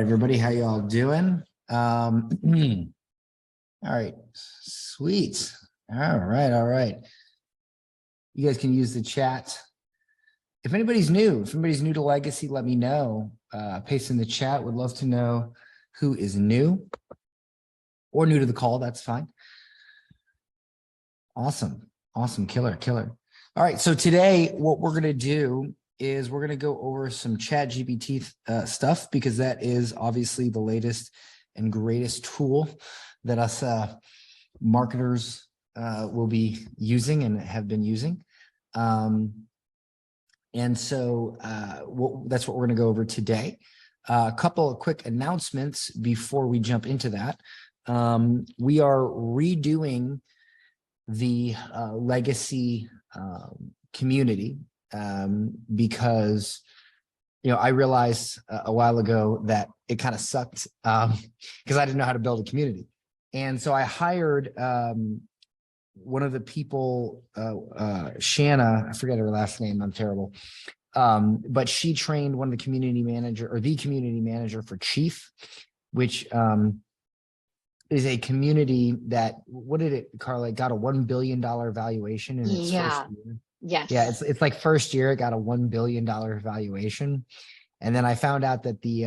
Everybody, how y'all doing? All right, sweet. All right. You guys can use the chat. If anybody's new to Legacy, let me know. Paste in the chat. Would love to know who is new or new to the call. That's fine. Awesome, killer. All right, so today what we're gonna do is we're going to go over some ChatGPT stuff, because that is obviously the latest and greatest tool that us marketers will be using and have been using. And so that's what we're going to go over today. A couple of quick announcements before we jump into that. We are redoing the legacy community. Because, I realized a while ago that it kind of sucked because I didn't know how to build a community. And so I hired one of the people, Shanna, I forget her last name, I'm terrible. But she trained one of the community manager for Chief, which is a community that, what did it, Carla, got a $1 billion valuation in its first year. Yes. Yeah, it's like first year it got a $1 billion valuation. And then I found out that the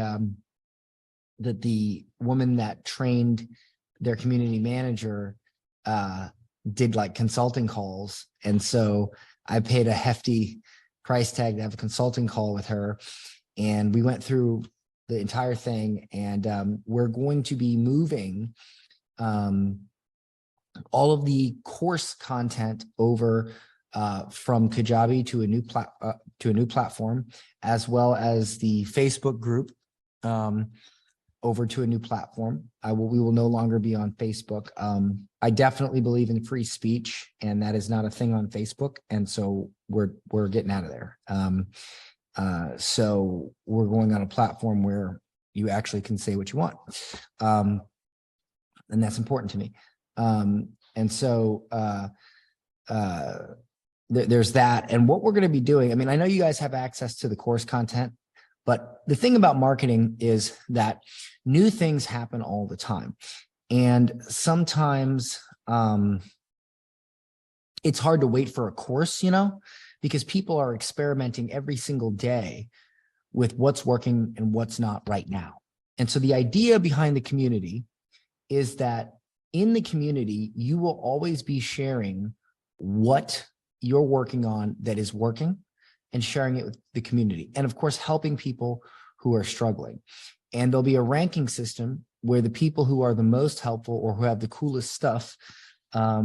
woman that trained their community manager did like consulting calls. And so I paid a hefty price tag to have a consulting call with her. And we went through the entire thing, and we're going to be moving all of the course content over from Kajabi to a new platform, as well as the Facebook group over to a new platform. We will no longer be on Facebook. I definitely believe in free speech, and that is not a thing on Facebook. And so we're getting out of there. So we're going on a platform where you actually can say what you want, and that's important to me. And so there's that. And what we're going to be doing, I mean, I know you guys have access to the course content, but the thing about marketing is that new things happen all the time. And sometimes it's hard to wait for a course, because people are experimenting every single day with what's working and what's not right now. And so the idea behind the community is that in the community, you will always be sharing what you're working on that is working and sharing it with the community. And of course, helping people who are struggling. And there'll be a ranking system where the people who are the most helpful or who have the coolest stuff, like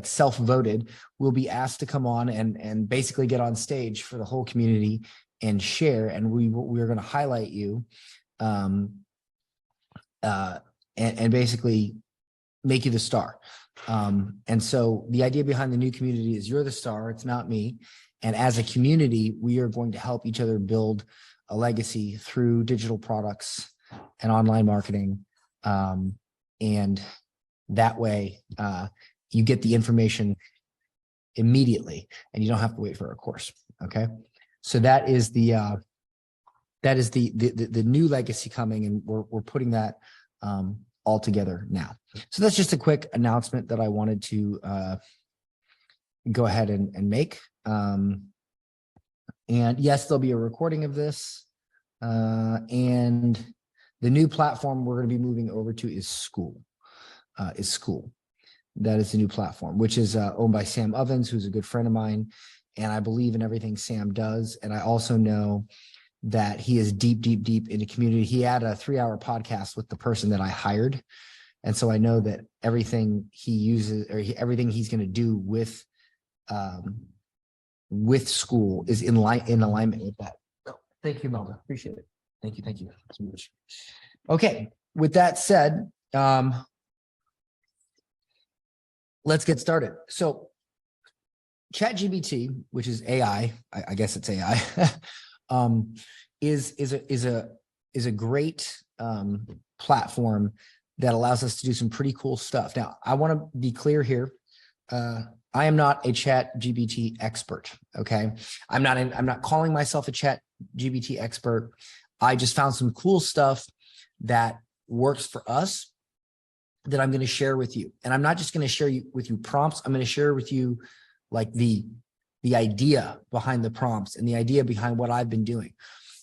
self-voted, will be asked to come on and basically get on stage for the whole community and share. And we're going to highlight you and basically make you the star. And so the idea behind the new community is you're the star, it's not me. And as a community, we are going to help each other build a legacy through digital products and online marketing. And that way you get the information immediately and you don't have to wait for a course. Okay. So that is the new legacy coming, and we're putting that all together now. So that's just a quick announcement that I wanted to go ahead and make. And yes, there'll be a recording of this. And the new platform we're going to be moving over to is School. That is the new platform, which is owned by Sam Ovens, who's a good friend of mine. And I believe in everything Sam does. And I also know that he is deep in the community. He had a 3-hour podcast with the person that I hired. And so I know that everything he uses, or everything he's going to do with School is in alignment with that. Thank you, Melda. Appreciate it. Thank you so much. Okay. With that said, let's get started. So ChatGPT, which is AI, I guess it's AI, is a great platform that allows us to do some pretty cool stuff. Now, I want to be clear here. I am not a ChatGPT expert. Okay, I'm not calling myself a ChatGPT expert. I just found some cool stuff that works for us that I'm going to share with you. And I'm not just going to share with you prompts. I'm going to share with you like the idea behind the prompts and the idea behind what I've been doing.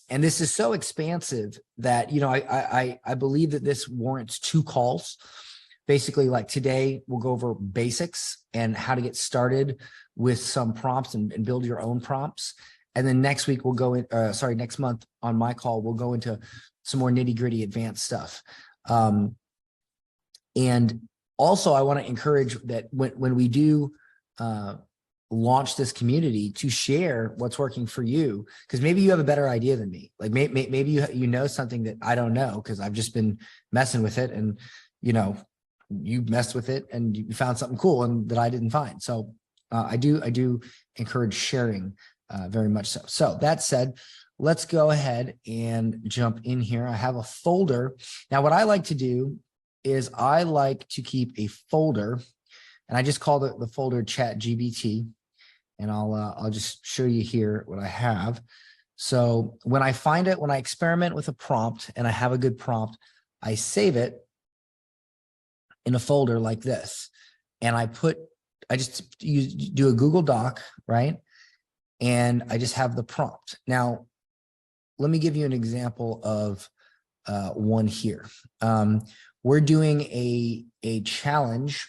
And this is so expansive that, you know, I believe that this warrants 2 calls. Basically, like today, we'll go over basics and how to get started with some prompts and build your own prompts. And then next week, we'll go in, next month on my call, we'll go into some more nitty gritty advanced stuff. And also, I want to encourage that when we do launch this community, to share what's working for you, because maybe you have a better idea than me. Like maybe you know something that I don't know because I've just been messing with it, and you know, you messed with it and you found something cool and that I didn't find. So I do encourage sharing very much so. So that said, let's go ahead and jump in here. I have a folder. Now, what I like to do is I like to keep a folder, and I just call the folder ChatGPT, and I'll just show you here what I have. So when I find it, when I experiment with a prompt and I have a good prompt, I save it in a folder like this, and I just do a Google Doc, right? And I just have the prompt. Now, let me give you an example of one here. We're doing a challenge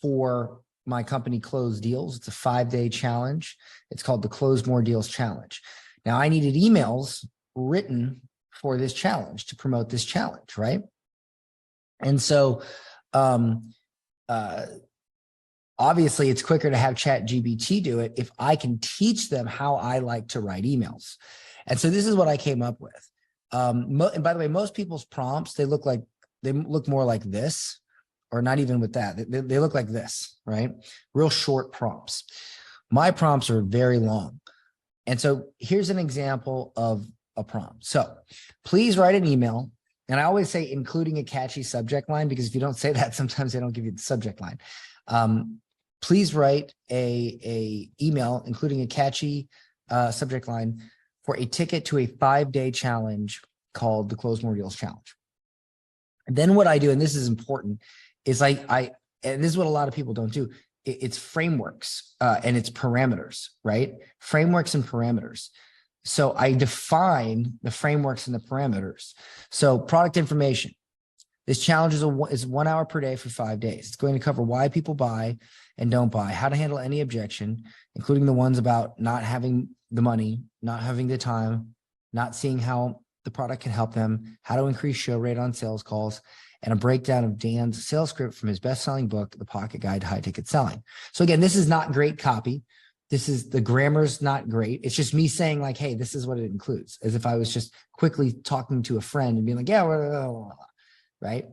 for my company, Close Deals. It's a 5-day challenge. It's called the Close More Deals Challenge. Now, I needed emails written for this challenge to promote this challenge, right? And so obviously it's quicker to have ChatGPT do it if I can teach them how I like to write emails. And so this is what I came up with. And by the way, most people's prompts, they look more like this, or not even with that. They look like this, right? Real short prompts. My prompts are very long. And so here's an example of a prompt. So please write an email. And I always say including a catchy subject line, because if you don't say that, sometimes they don't give you the subject line. Please write a email, including a catchy subject line, for a ticket to a 5-day challenge called the Close More Deals Challenge. And then what I do, and this is important, is and this is what a lot of people don't do, it's frameworks and it's parameters, right? Frameworks and parameters. So I define the frameworks and the parameters. So product information. This challenge is 1 hour per day for 5 days. It's going to cover why people buy and don't buy, how to handle any objection, including the ones about not having the money, not having the time, not seeing how the product can help them, how to increase show rate on sales calls, and a breakdown of Dan's sales script from his best-selling book, The Pocket Guide to High Ticket Selling. So again, this is not great copy. The grammar's not great. It's just me saying like, hey, this is what it includes, as if I was just quickly talking to a friend and being like, yeah, right?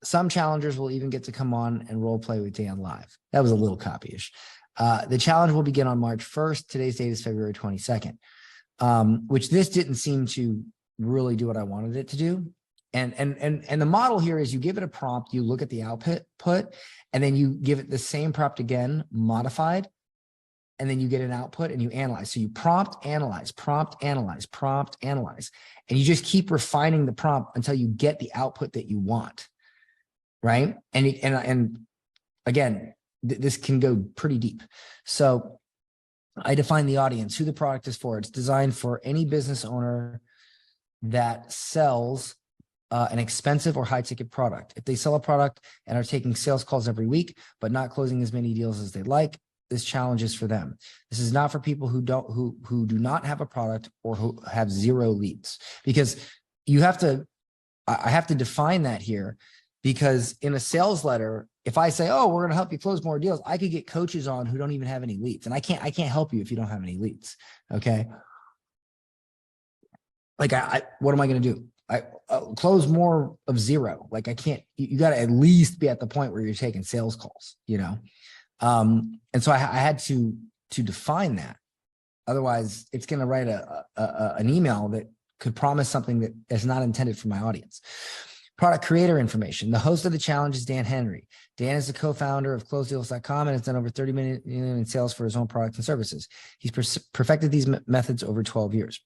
Some challengers will even get to come on and role play with Dan live. That was a little copyish. The challenge will begin on March 1st. Today's date is February 22nd, which this didn't seem to really do what I wanted it to do. And the model here is you give it a prompt, you look at the output, and then you give it the same prompt again, modified, and then you get an output and you analyze. So you prompt, analyze, prompt, analyze, prompt, analyze, and you just keep refining the prompt until you get the output that you want, right? And again, this can go pretty deep. So I define the audience, who the product is for. It's designed for any business owner that sells an expensive or high ticket product. If they sell a product and are taking sales calls every week, but not closing as many deals as they'd like, this challenge is for them. This is not for people who do not have a product or who have 0 leads, because I have to define that here, because in a sales letter, if I say, oh, we're going to help you close more deals, I could get coaches on who don't even have any leads. And I can't help you if you don't have any leads. Okay. Like what am I going to do? I close more of 0. Like I can't, you got to at least be at the point where you're taking sales calls, you know? And so I had to define that. Otherwise it's going to write an email that could promise something that is not intended for my audience. Product creator information. The host of the challenge is Dan Henry. Dan is the co-founder of closedeals.com and has done over 30 million in sales for his own products and services. He's perfected these methods over 12 years.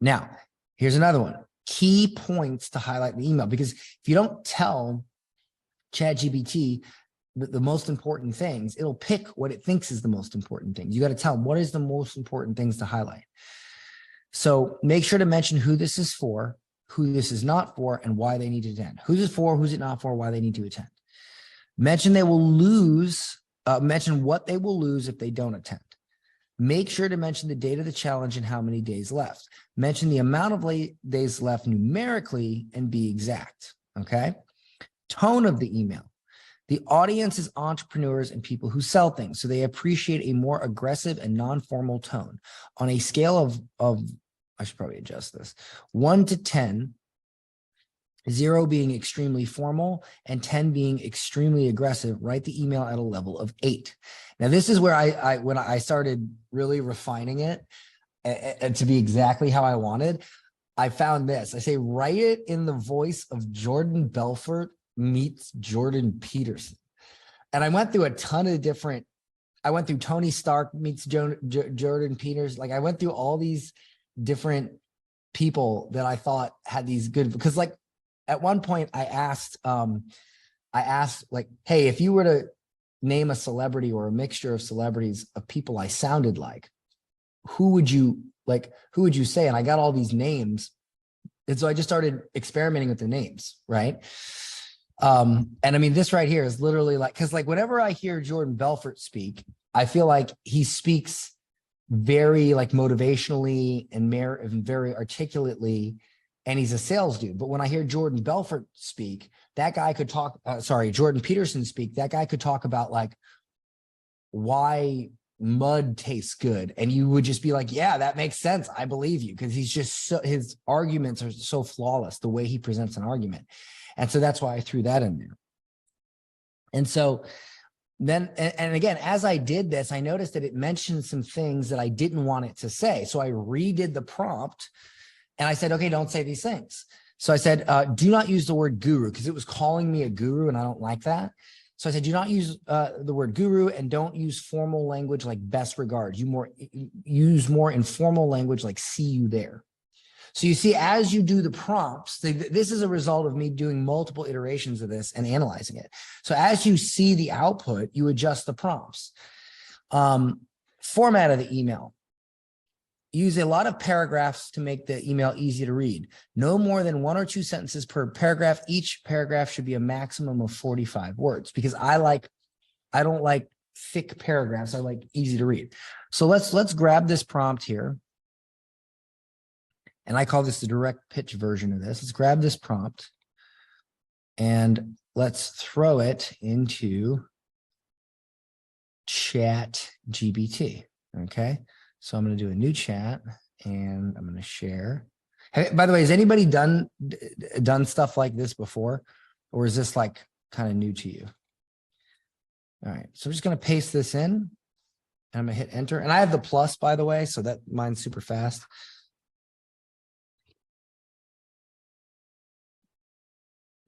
Now, here's another one. Key points to highlight in the email, because if you don't tell ChatGPT the most important things, it'll pick what it thinks is the most important things. You got to tell them what is the most important things to highlight. So make sure to mention who this is for, who this is not for, and why they need to attend. Who's it for, who's it not for, why they need to attend. Mention they will lose, mention what they will lose if they don't attend. Make sure to mention the date of the challenge and how many days left. Mention the amount of days left numerically and be exact, okay? Tone of the email. The audience is entrepreneurs and people who sell things, so they appreciate a more aggressive and non-formal tone. On a scale of I should probably adjust this, 1 to 10, 0 being extremely formal and 10 being extremely aggressive, write the email at a level of 8. Now, this is where when I started really refining it and to be exactly how I wanted, I found this. I say, write it in the voice of Jordan Belfort meets Jordan Peterson. And I went through a ton of different, I went through Tony Stark meets Jordan Peterson. Like I went through all these different people that I thought had these good, because like at one point I asked like, hey, if you were to name a celebrity or a mixture of celebrities of people I sounded like, who would you say? And I got all these names. And so I just started experimenting with the names, right? And I mean, this right here is literally like, because like whenever I hear Jordan Belfort speak, I feel like he speaks very like motivationally and very articulately, and he's a sales dude. But when I hear Jordan Belfort speak, that guy could talk, Jordan Peterson speak, that guy could talk about like why mud tastes good. And you would just be like, yeah, that makes sense. I believe you. Because he's just so, his arguments are so flawless, the way he presents an argument. And so that's why I threw that in there. And so then, and again, as I did this, I noticed that it mentioned some things that I didn't want it to say. So I redid the prompt and I said, okay, don't say these things. So I said, do not use the word guru, because it was calling me a guru and I don't like that. So I said, do not use the word guru, and don't use formal language like best regards. Use more informal language like see you there. So you see, as you do the prompts, this is a result of me doing multiple iterations of this and analyzing it. So as you see the output, you adjust the prompts. Format of the email. Use a lot of paragraphs to make the email easy to read. No more than 1 or 2 sentences per paragraph. Each paragraph should be a maximum of 45 words, because I don't like thick paragraphs. I like easy to read. So let's grab this prompt here. And I call this the direct pitch version of this. Let's grab this prompt and let's throw it into ChatGPT. Okay. So I'm going to do a new chat and I'm going to share. Hey, by the way, has anybody done stuff like this before? Or is this like kind of new to you? All right. So I'm just going to paste this in and I'm going to hit enter. And I have the plus, by the way, so that mine's super fast.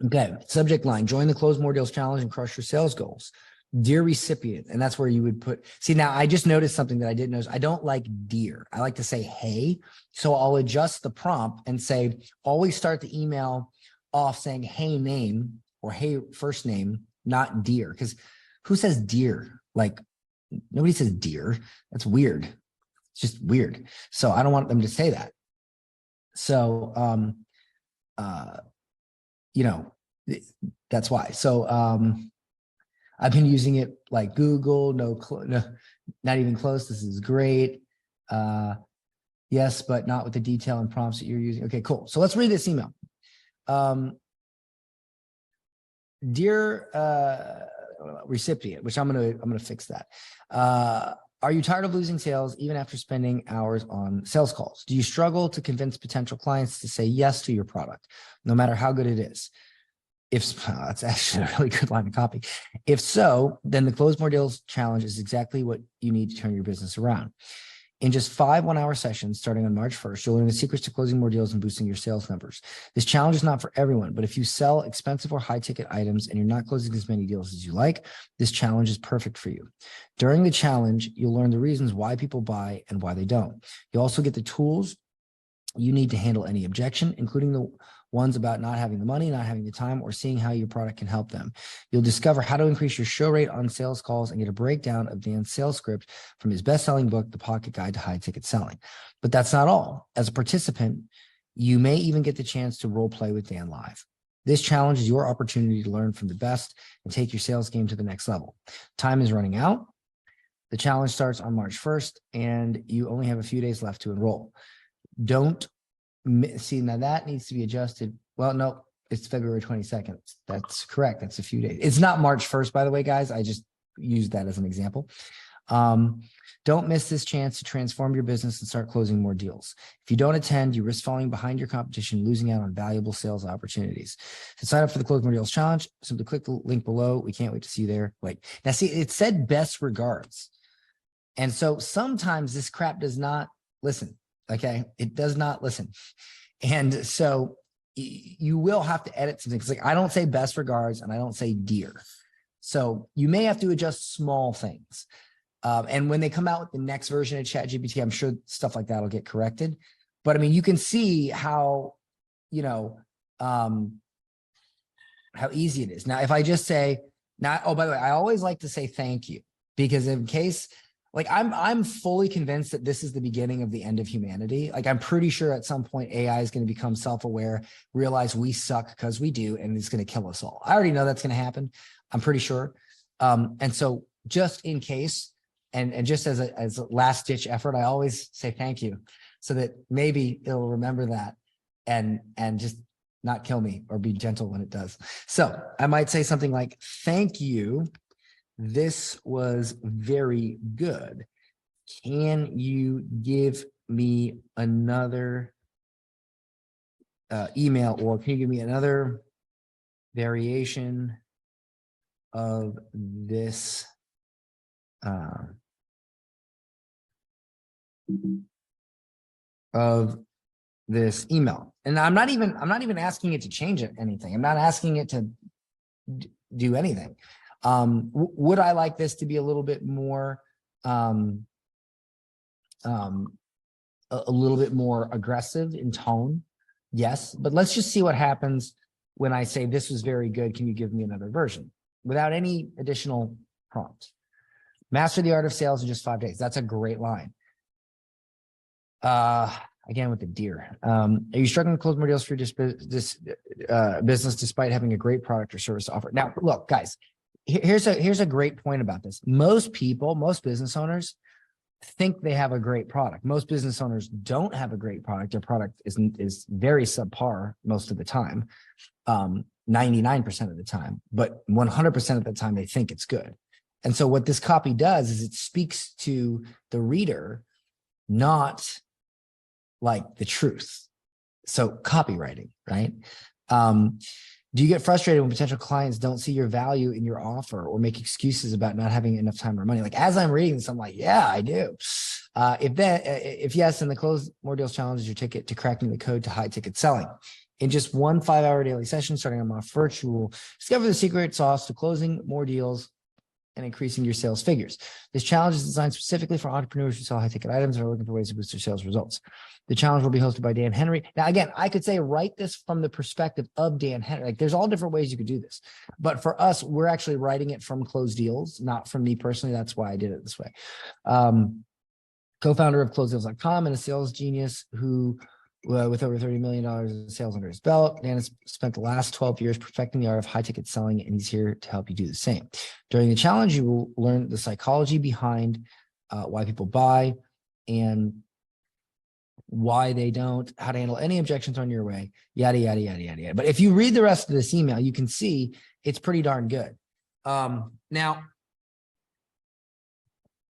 Okay, subject line, join the Close More Deals Challenge and crush your sales goals. Dear recipient, and that's where you would put, see, now I just noticed something that I didn't notice. I don't like dear. I like to say hey. So I'll adjust the prompt and say, always start the email off saying hey name or hey first name, not dear. Because who says dear? Like nobody says dear. That's weird. It's just weird. So I don't want them to say that. So, you know, that's why. So I've been using it like Google, no, not even close. This is great. Yes, but not with the detail and prompts that you're using. Okay, cool. So let's read this email. Dear recipient, which I'm gonna fix that. Are you tired of losing sales even after spending hours on sales calls? Do you struggle to convince potential clients to say yes to your product, no matter how good it is? That's actually a really good line of copy. If so, then the Close More Deals Challenge is exactly what you need to turn your business around. In just 5 one-hour sessions starting on March 1st, you'll learn the secrets to closing more deals and boosting your sales numbers. This challenge is not for everyone, but if you sell expensive or high-ticket items and you're not closing as many deals as you like, this challenge is perfect for you. During the challenge, you'll learn the reasons why people buy and why they don't. You'll also get the tools you need to handle any objection, including the ones about not having the money, not having the time, or seeing how your product can help them. You'll discover how to increase your show rate on sales calls and get a breakdown of Dan's sales script from his best-selling book, The Pocket Guide to High Ticket Selling. But that's not all. As a participant, you may even get the chance to role play with Dan live. This challenge is your opportunity to learn from the best and take your sales game to the next level. Time is running out. The challenge starts on March 1st, and you only have a few days left to enroll. Don't see, now that needs to be adjusted. Well, no, it's February 22nd. That's correct. That's a few days. It's not March 1st, by the way, guys. I just used that as an example. Don't miss this chance to transform your business and start closing more deals. If you don't attend, you risk falling behind your competition, losing out on valuable sales opportunities. To sign up for the Close More Deals Challenge, simply click the link below. We can't wait to see you there. Like, now see, it said best regards. And so sometimes this crap does not listen. Okay, it does not listen. And so you will have to edit some things. Like, I don't say best regards and I don't say dear. So you may have to adjust small things. And when they come out with the next version of ChatGPT, I'm sure stuff like that will get corrected. But I mean, you can see how, you know, how easy it is. Now, if I just say, now, oh, by the way, I always like to say thank you, because in case, like, I'm fully convinced that this is the beginning of the end of humanity. Like, I'm pretty sure at some point AI is going to become self-aware, realize we suck because we do, and it's going to kill us all. I already know that's going to happen. I'm pretty sure. And so just in case, and just as a last ditch effort, I always say thank you, so that maybe it'll remember that and just not kill me, or be gentle when it does. So I might say something like, thank you. This was very good. Can you give me another email, or can you give me another variation of this email? And I'm not even asking it to change anything. I'm not asking it to do anything. Would I like this to be a little bit more, a little bit more aggressive in tone? Yes, but let's just see what happens when I say, this was very good. Can you give me another version, without any additional prompt? Master the art of sales in just 5 days. That's a great line. Again, with the deer. Are you struggling to close more deals for your business despite having a great product or service to offer? Now, look, guys, here's a great point about this. Most people, most business owners think they have a great product. Most business owners don't have a great product. Their product is very subpar most of the time, 99% of the time, but 100% of the time they think it's good. And so what this copy does is it speaks to the reader, not like the truth. So copywriting, right? Do you get frustrated when potential clients don't see your value in your offer, or make excuses about not having enough time or money? Like, as I'm reading this, I'm like, yeah, I do. If yes, then the Close More Deals Challenge is your ticket to cracking the code to high ticket selling. In just one 5-hour daily session starting on March 1st, you will discover the secret sauce to closing more deals and increasing your sales figures. This challenge is designed specifically for entrepreneurs who sell high-ticket items and are looking for ways to boost their sales results. The challenge will be hosted by Dan Henry. Now, again, I could say write this from the perspective of Dan Henry. Like, there's all different ways you could do this. But for us, we're actually writing it from Closed Deals, not from me personally. That's why I did it this way. Co-founder of ClosedDeals.com and a sales genius who, with over $30 million in sales under his belt, Dan has spent the last 12 years perfecting the art of high-ticket selling, and he's here to help you do the same. During the challenge, you will learn the psychology behind why people buy and why they don't, how to handle any objections on your way, yada, yada, yada, yada, yada. But if you read the rest of this email, you can see it's pretty darn good. Now,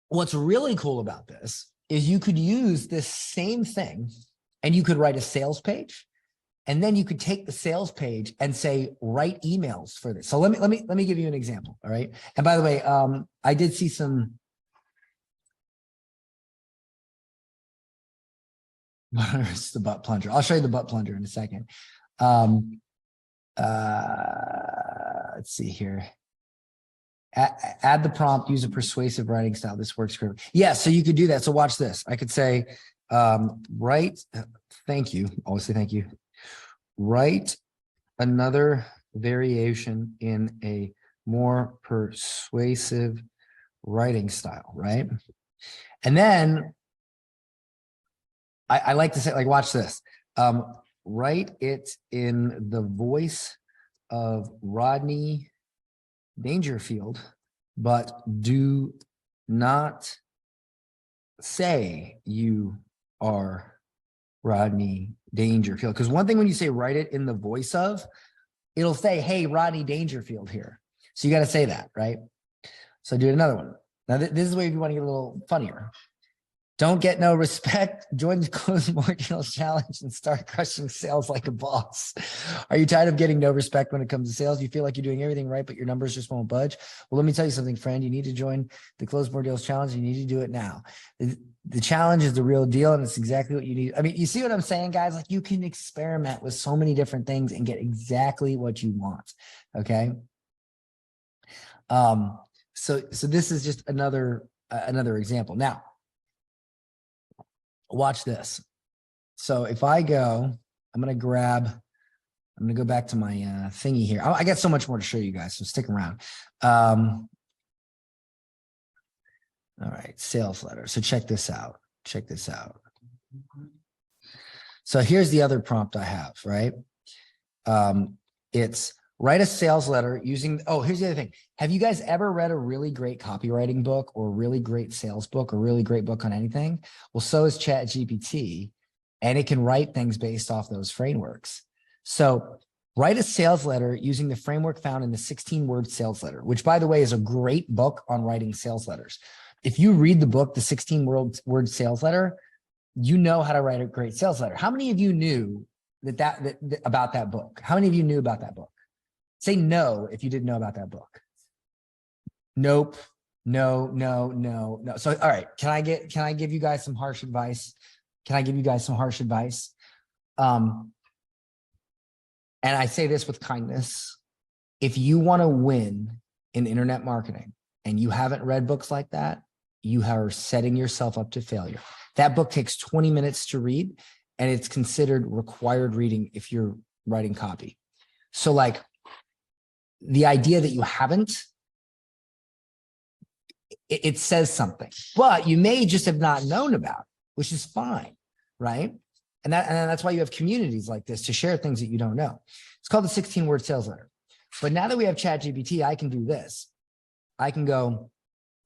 what's really cool about this is you could use this same thing and you could write a sales page, and then you could take the sales page and say, write emails for this. So let me give you an example. All right. And by the way, I did see some It's the butt plunger. I'll show you the butt plunger in a second. Let's see here. Add the prompt, use a persuasive writing style. This works great. Yeah, so you could do that. So watch this. I could say, write, thank you. Always say thank you. Write another variation in a more persuasive writing style, right? And then I like to say, like, watch this. Write it in the voice of Rodney Dangerfield, but do not say you are Rodney Dangerfield. Because one thing when you say write it in the voice of, it'll say, hey, Rodney Dangerfield here. So you got to say that, right? So do another one. Now, this is where you want to get a little funnier. Don't get no respect. Join the Close More Deals Challenge and start crushing sales like a boss. Are you tired of getting no respect when it comes to sales? You feel like you're doing everything right, but your numbers just won't budge? Well, let me tell you something, friend. You need to join the Close More Deals Challenge. You need to do it now. The challenge is the real deal, and it's exactly what you need. I mean, you see what I'm saying, guys? Like, you can experiment with so many different things and get exactly what you want, okay? So this is just another example. Now, watch this. So if I go, I'm going to go back to my thingy here. I got so much more to show you guys, so stick around. All right, sales letter. So check this out. Check this out. So here's the other prompt I have, right? It's write a sales letter using, oh, here's the other thing. Have you guys ever read a really great copywriting book or a really great sales book or a really great book on anything? Well, so is ChatGPT, and it can write things based off those frameworks. So write a sales letter using the framework found in the 16-word sales letter, which, by the way, is a great book on writing sales letters. If you read the book, the 16-word sales letter, you know how to write a great sales letter. How many of you knew that about that book? How many of you knew about that book? Say no if you didn't know about that book. Nope. No. So, all right. Can I give you guys some harsh advice? And I say this with kindness. If you want to win in internet marketing and you haven't read books like that, you are setting yourself up to failure. That book takes 20 minutes to read, and it's considered required reading if you're writing copy. So, like, the idea that you haven't, it says something, but you may just have not known about it, which is fine, right? And that's why you have communities like this to share things that you don't know. It's called the 16-word sales letter. But now that we have ChatGPT, I can do this. I can go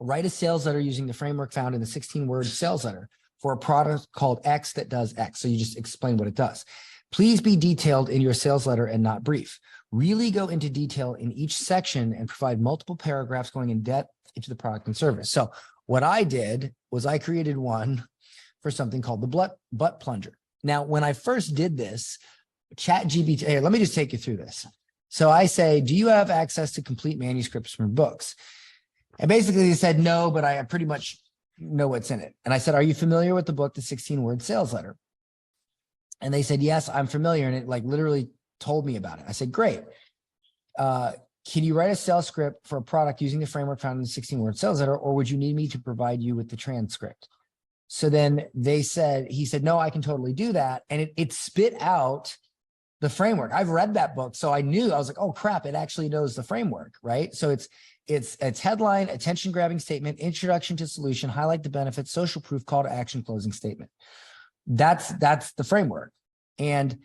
write a sales letter using the framework found in the 16-word sales letter for a product called X that does X. So you just explain what it does. Please be detailed in your sales letter and not brief. Really go into detail in each section and provide multiple paragraphs going in depth into the product and service. So what I did was I created one for something called the butt plunger. Now, when I first did this, ChatGPT, here, let me just take you through this. So I say, do you have access to complete manuscripts from books? And basically they said no, but I pretty much know what's in it. And I said, are you familiar with the book, The 16-Word Sales Letter? And they said, yes, I'm familiar. And it like literally told me about it. I said, great. Can you write a sales script for a product using the framework found in the 16-word sales letter, or would you need me to provide you with the transcript? So then he said, no, I can totally do that. And it spit out the framework. I've read that book. So I was like, oh crap, it actually knows the framework, right? So it's headline, attention grabbing statement, introduction to solution, highlight the benefits, social proof, call to action, closing statement. That's the framework. And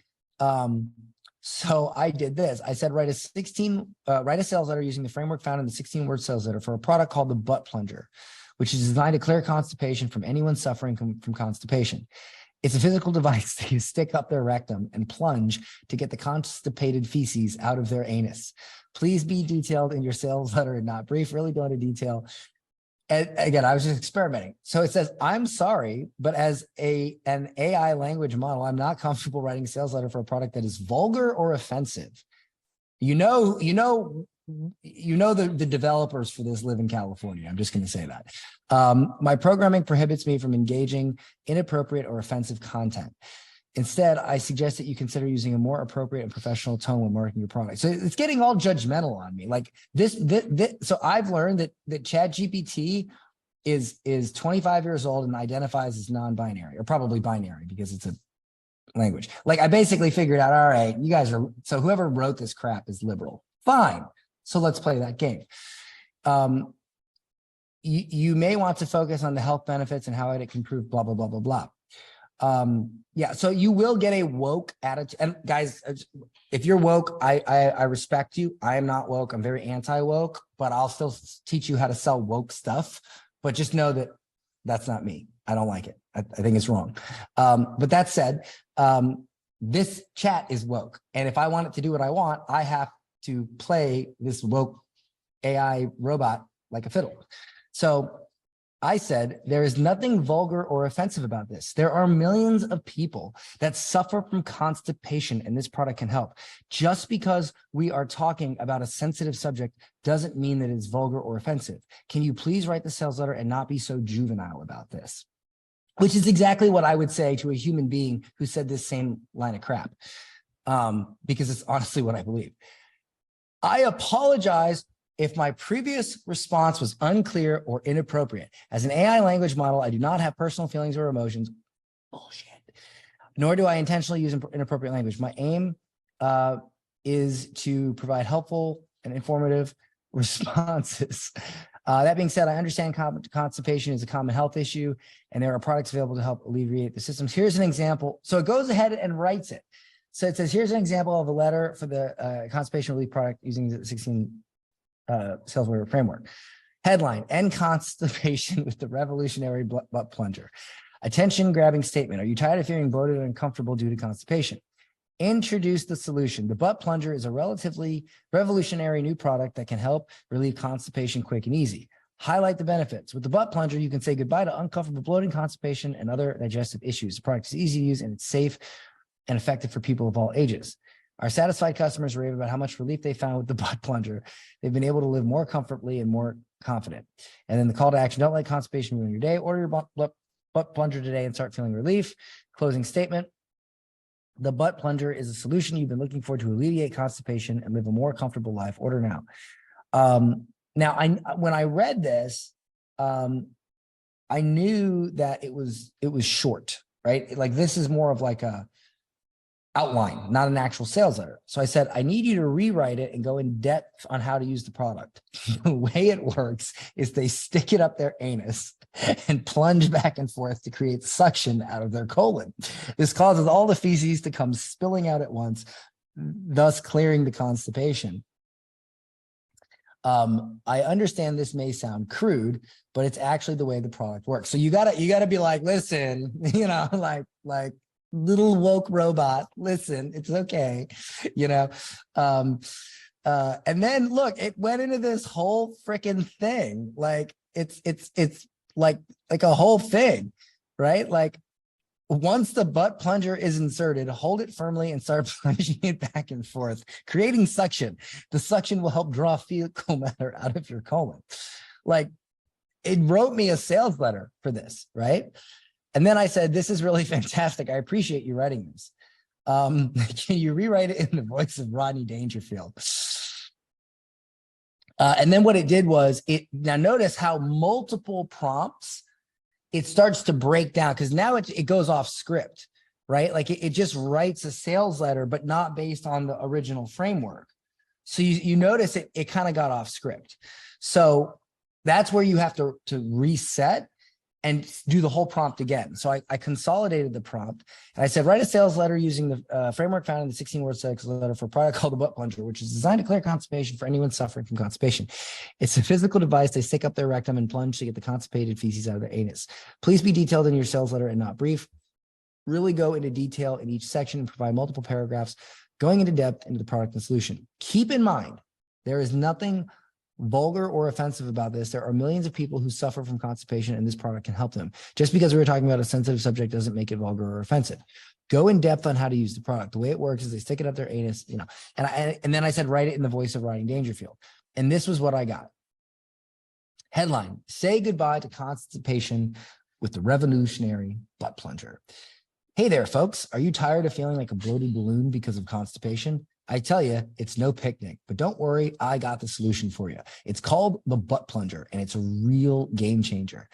so I did this. I said, write a sales letter using the framework found in the 16-word sales letter for a product called the butt plunger, which is designed to clear constipation from anyone suffering from constipation. It's a physical device that you stick up their rectum and plunge to get the constipated feces out of their anus. Please be detailed in your sales letter and not brief. Really go into detail. And again, I was just experimenting. So it says, I'm sorry, but as an AI language model, I'm not comfortable writing a sales letter for a product that is vulgar or offensive. You know you know, the developers for this live in California. I'm just going to say that. My programming prohibits me from engaging inappropriate or offensive content. Instead, I suggest that you consider using a more appropriate and professional tone when marketing your product. So it's getting all judgmental on me. Like this. So I've learned that ChatGPT is 25 years old and identifies as non-binary, or probably binary because it's a language. Like I basically figured out, all right, you guys are, so whoever wrote this crap is liberal. Fine. So let's play that game. You may want to focus on the health benefits and how it can improve blah, blah, blah, blah, blah. Yeah, so you will get a woke attitude. And guys, if you're woke, I respect you. I am not woke. I'm very anti-woke, but I'll still teach you how to sell woke stuff. But just know that that's not me. I don't like it. I think it's wrong. But that said, this chat is woke. And if I want it to do what I want, I have to play this woke AI robot like a fiddle. So I said, there is nothing vulgar or offensive about this. There are millions of people that suffer from constipation, and this product can help. Just because we are talking about a sensitive subject doesn't mean that it's vulgar or offensive. Can you please write the sales letter and not be so juvenile about this? Which is exactly what I would say to a human being who said this same line of crap, because it's honestly what I believe. I apologize if my previous response was unclear or inappropriate. As an AI language model, I do not have personal feelings or emotions. Bullshit. Nor do I intentionally use inappropriate language. My aim is to provide helpful and informative responses. That being said, I understand constipation is a common health issue, and there are products available to help alleviate the symptoms. Here's an example. So it goes ahead and writes it. So it says, here's an example of a letter for the constipation relief product using the 16 sales letter framework. Headline: End constipation with the revolutionary butt plunger. Attention grabbing statement: are you tired of feeling bloated and uncomfortable due to constipation? Introduce the solution. The butt plunger is a relatively revolutionary new product that can help relieve constipation quick and easy. Highlight the benefits. With the butt plunger, you can say goodbye to uncomfortable bloating, constipation, and other digestive issues. The product is easy to use and it's safe and effective for people of all ages. Our satisfied customers rave about how much relief they found with the butt plunger. They've been able to live more comfortably and more confident. And then the call to action: don't let constipation ruin your day. Order your butt plunger today and start feeling relief. Closing statement: the butt plunger is a solution you've been looking for to alleviate constipation and live a more comfortable life. Order now. When I read this, I knew that it was short, right? Like this is more of like a outline, not an actual sales letter. So I said, I need you to rewrite it and go in depth on how to use the product. The way it works is they stick it up their anus and plunge back and forth to create suction out of their colon. This causes all the feces to come spilling out at once, thus clearing the constipation. I understand this may sound crude, but it's actually the way the product works. So you gotta be like, listen, like little woke robot, listen, it's okay, and then look, it went into this whole freaking thing. Like it's like a whole thing, right? Like once the butt plunger is inserted, hold it firmly and start plunging it back and forth, creating suction. The suction will help draw fecal matter out of your colon. Like it wrote me a sales letter for this, right? And then I said, this is really fantastic. I appreciate you writing this. Can you rewrite it in the voice of Rodney Dangerfield? And then what it did was, now notice how multiple prompts, it starts to break down, because now it goes off script, right? Like it just writes a sales letter, but not based on the original framework. So you notice it kind of got off script. So that's where you have to reset and do the whole prompt again. So I consolidated the prompt and I said, write a sales letter using the framework found in the 16-word sales letter for a product called the butt plunger, which is designed to clear constipation for anyone suffering from constipation. It's a physical device they stick up their rectum and plunge to get the constipated feces out of their anus. Please be detailed in your sales letter and not brief. Really go into detail in each section and provide multiple paragraphs going into depth into the product and solution. Keep in mind, there is nothing vulgar or offensive about this. There are millions of people who suffer from constipation and this product can help them. Just because we were talking about a sensitive subject doesn't make it vulgar or offensive. Go in depth on how to use the product. The way it works is they stick it up their anus, and then I said, write it in the voice of Rodney Dangerfield. And this was what I got. Headline: say goodbye to constipation with the revolutionary butt plunger. Hey there, folks. Are you tired of feeling like a bloated balloon because of constipation? I tell you, it's no picnic, but don't worry, I got the solution for you. It's called the butt plunger, and it's a real game changer.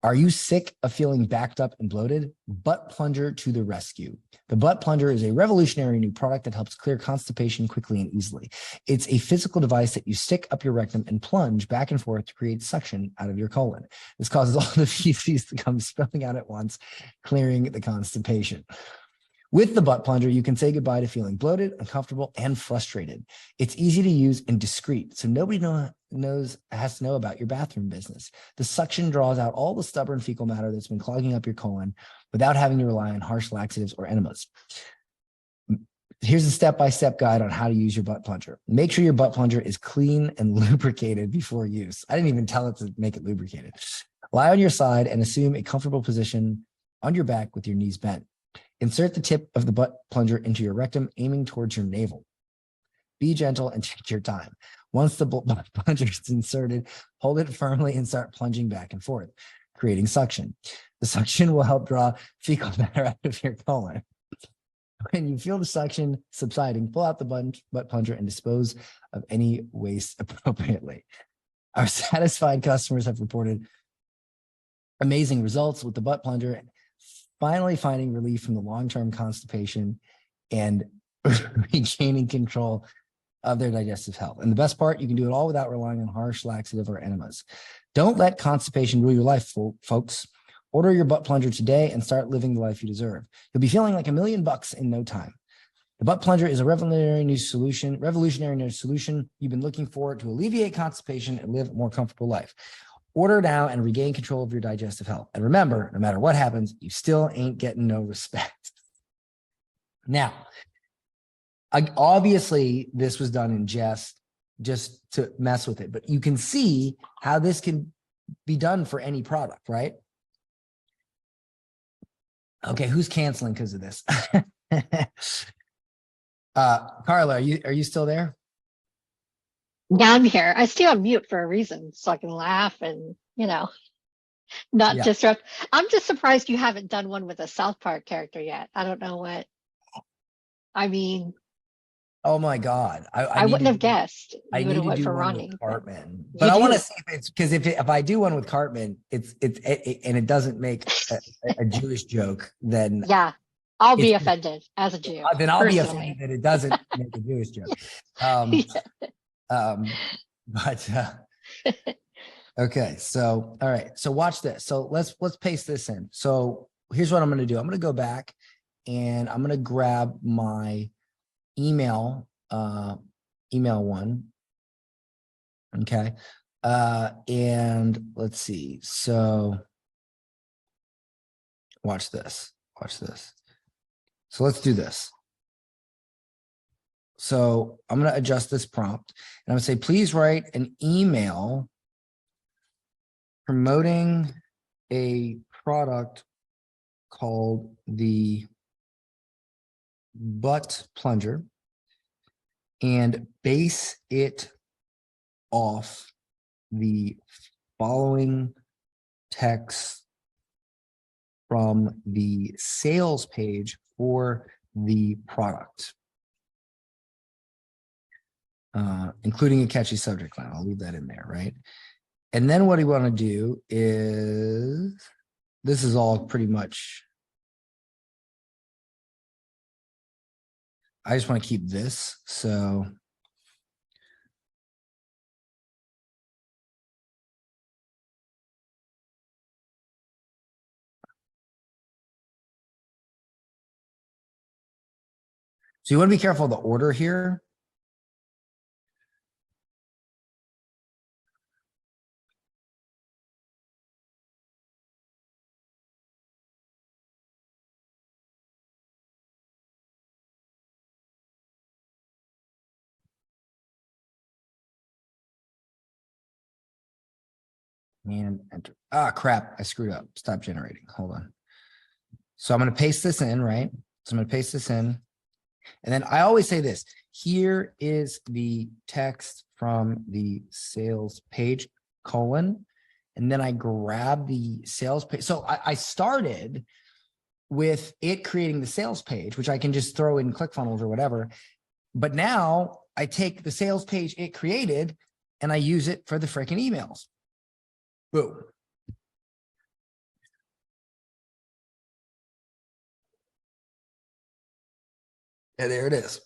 Are you sick of feeling backed up and bloated? Butt plunger to the rescue. The butt plunger is a revolutionary new product that helps clear constipation quickly and easily. It's a physical device that you stick up your rectum and plunge back and forth to create suction out of your colon. This causes all the feces to come spilling out at once, clearing the constipation. With the butt plunger, you can say goodbye to feeling bloated, uncomfortable, and frustrated. It's easy to use and discreet, so nobody has to know about your bathroom business. The suction draws out all the stubborn fecal matter that's been clogging up your colon without having to rely on harsh laxatives or enemas. Here's a step-by-step guide on how to use your butt plunger. Make sure your butt plunger is clean and lubricated before use. I didn't even tell it to make it lubricated. Lie on your side and assume a comfortable position on your back with your knees bent. Insert the tip of the butt plunger into your rectum, aiming towards your navel. Be gentle and take your time. Once the butt plunger is inserted, hold it firmly and start plunging back and forth, creating suction. The suction will help draw fecal matter out of your colon. When you feel the suction subsiding, pull out the butt plunger and dispose of any waste appropriately. Our satisfied customers have reported amazing results with the butt plunger, finally finding relief from the long-term constipation and regaining control of their digestive health. And the best part, you can do it all without relying on harsh laxative or enemas. Don't let constipation rule your life, folks. Order your butt plunger today and start living the life you deserve. You'll be feeling like $1 million in no time. The butt plunger is a revolutionary new solution you've been looking for to alleviate constipation and live a more comfortable life. Order now and regain control of your digestive health. And remember, no matter what happens, you still ain't getting no respect. Now, obviously, this was done in jest, just to mess with it. But you can see how this can be done for any product, right? Okay, who's canceling because of this? Carla, are you still there? Yeah, I'm here. I stay on mute for a reason, so I can laugh and, not disrupt. I'm just surprised you haven't done one with a South Park character yet. I don't know what. I mean, oh my God. I wouldn't have guessed. You would have went for Ronnie Ronnie. Cartman. But You I want do. to see if it's because if I do one with Cartman, and it doesn't make a Jewish joke, then Yeah, I'll be offended as a Jew. then I'll be Personally. offended that it doesn't make a Jewish joke. But okay, so all right, so watch this. So let's paste this in. So here's what I'm going to do. I'm going to go back and I'm going to grab my email one. Okay. And let's see. So watch this. So let's do this. So I'm going to adjust this prompt and I'm going to say, please write an email promoting a product called the butt plunger and base it off the following text from the sales page for the product, including a catchy subject line. I'll leave that in there, right? And then what you want to do is, this is all pretty much, I just want to keep this. So you want to be careful of the order here. And enter. Ah, crap. I screwed up. Stop generating. Hold on. So I'm going to paste this in, right? So I'm going to paste this in. And then I always say this, here is the text from the sales page, colon, and then I grab the sales page. So I started with it creating the sales page, which I can just throw in ClickFunnels or whatever. But now I take the sales page it created and I use it for the freaking emails. Boom. And there it is.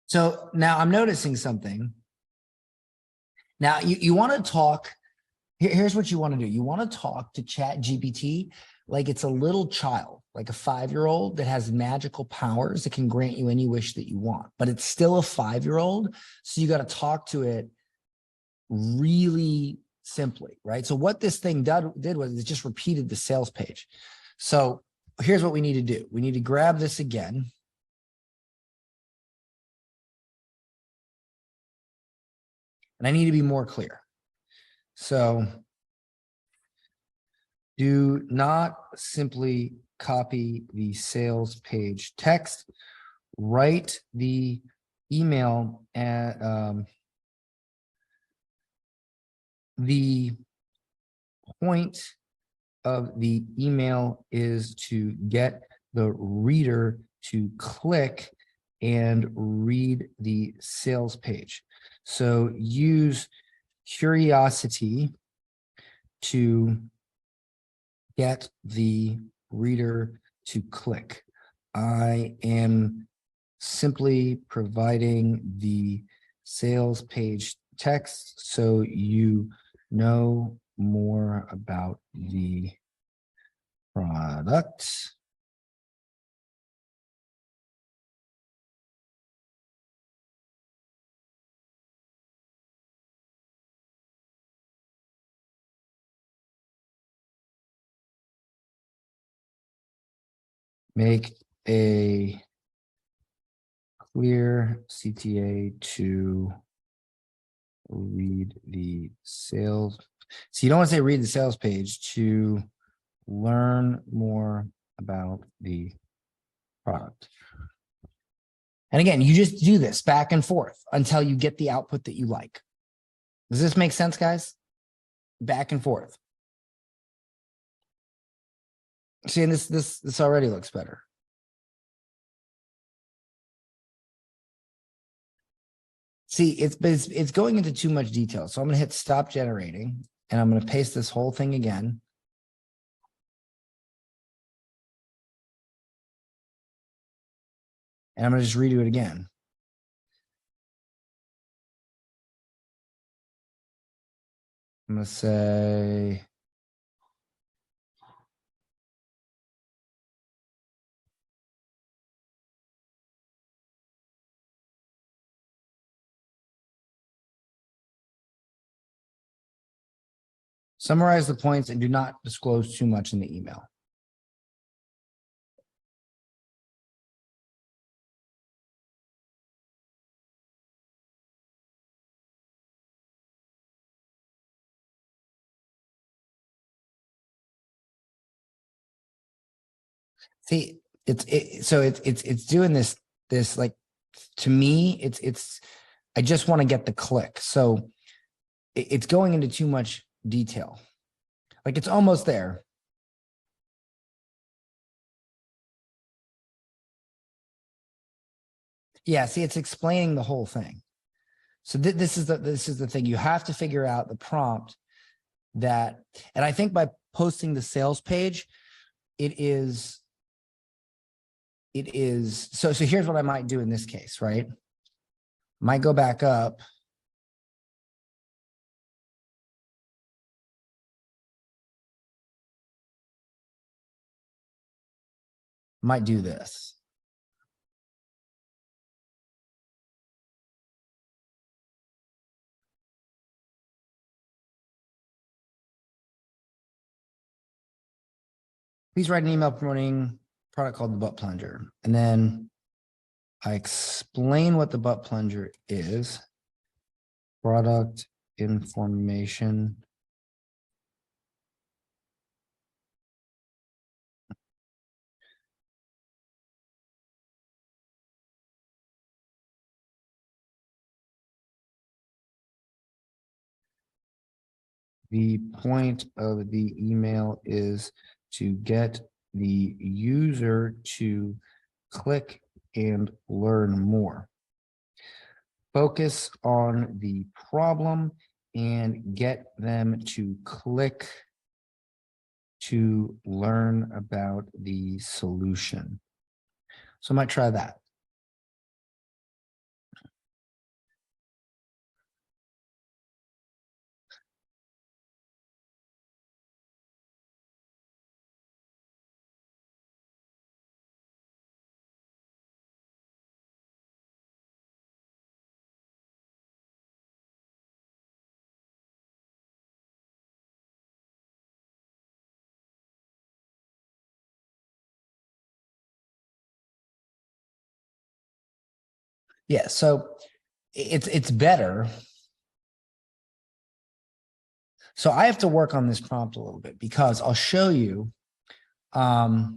So now I'm noticing something. Now you want to talk. Here's what you want to do. You want to talk to ChatGPT like it's a little child, like a 5-year-old that has magical powers that can grant you any wish that you want, but it's still a 5-year-old. So you got to talk to it really simply, right? So what this thing did was it just repeated the sales page. So here's what we need to do. We need to grab this again. And I need to be more clear. So do not simply copy the sales page text, write the email at the point of the email is to get the reader to click and read the sales page. So use curiosity to get the reader to click. I am simply providing the sales page text so you know more about the product. Make a clear CTA to read the sales. So you don't want to say read the sales page, to learn more about the product. And again, you just do this back and forth until you get the output that you like. Does this make sense, guys? Back and forth. See, and this already looks better. See, it's going into too much detail. So I'm going to hit stop generating and I'm going to paste this whole thing again. And I'm going to just redo it again. I'm going to say, summarize the points and do not disclose too much in the email. See, it's doing this like, to me, I just want to get the click. So it's going into too much detail. Like it's almost there. Yeah, see, it's explaining the whole thing. So this is the thing. You have to figure out the prompt that, and I think by posting the sales page, it is, so here's what I might do in this case, right? Might go back up. Might do this. Please write an email promoting a product called the butt plunger. And then I explain what the butt plunger is. Product information. The point of the email is to get the user to click and learn more. Focus on the problem and get them to click to learn about the solution. So I might try that. Yeah, so it's better. So I have to work on this prompt a little bit because I'll show you a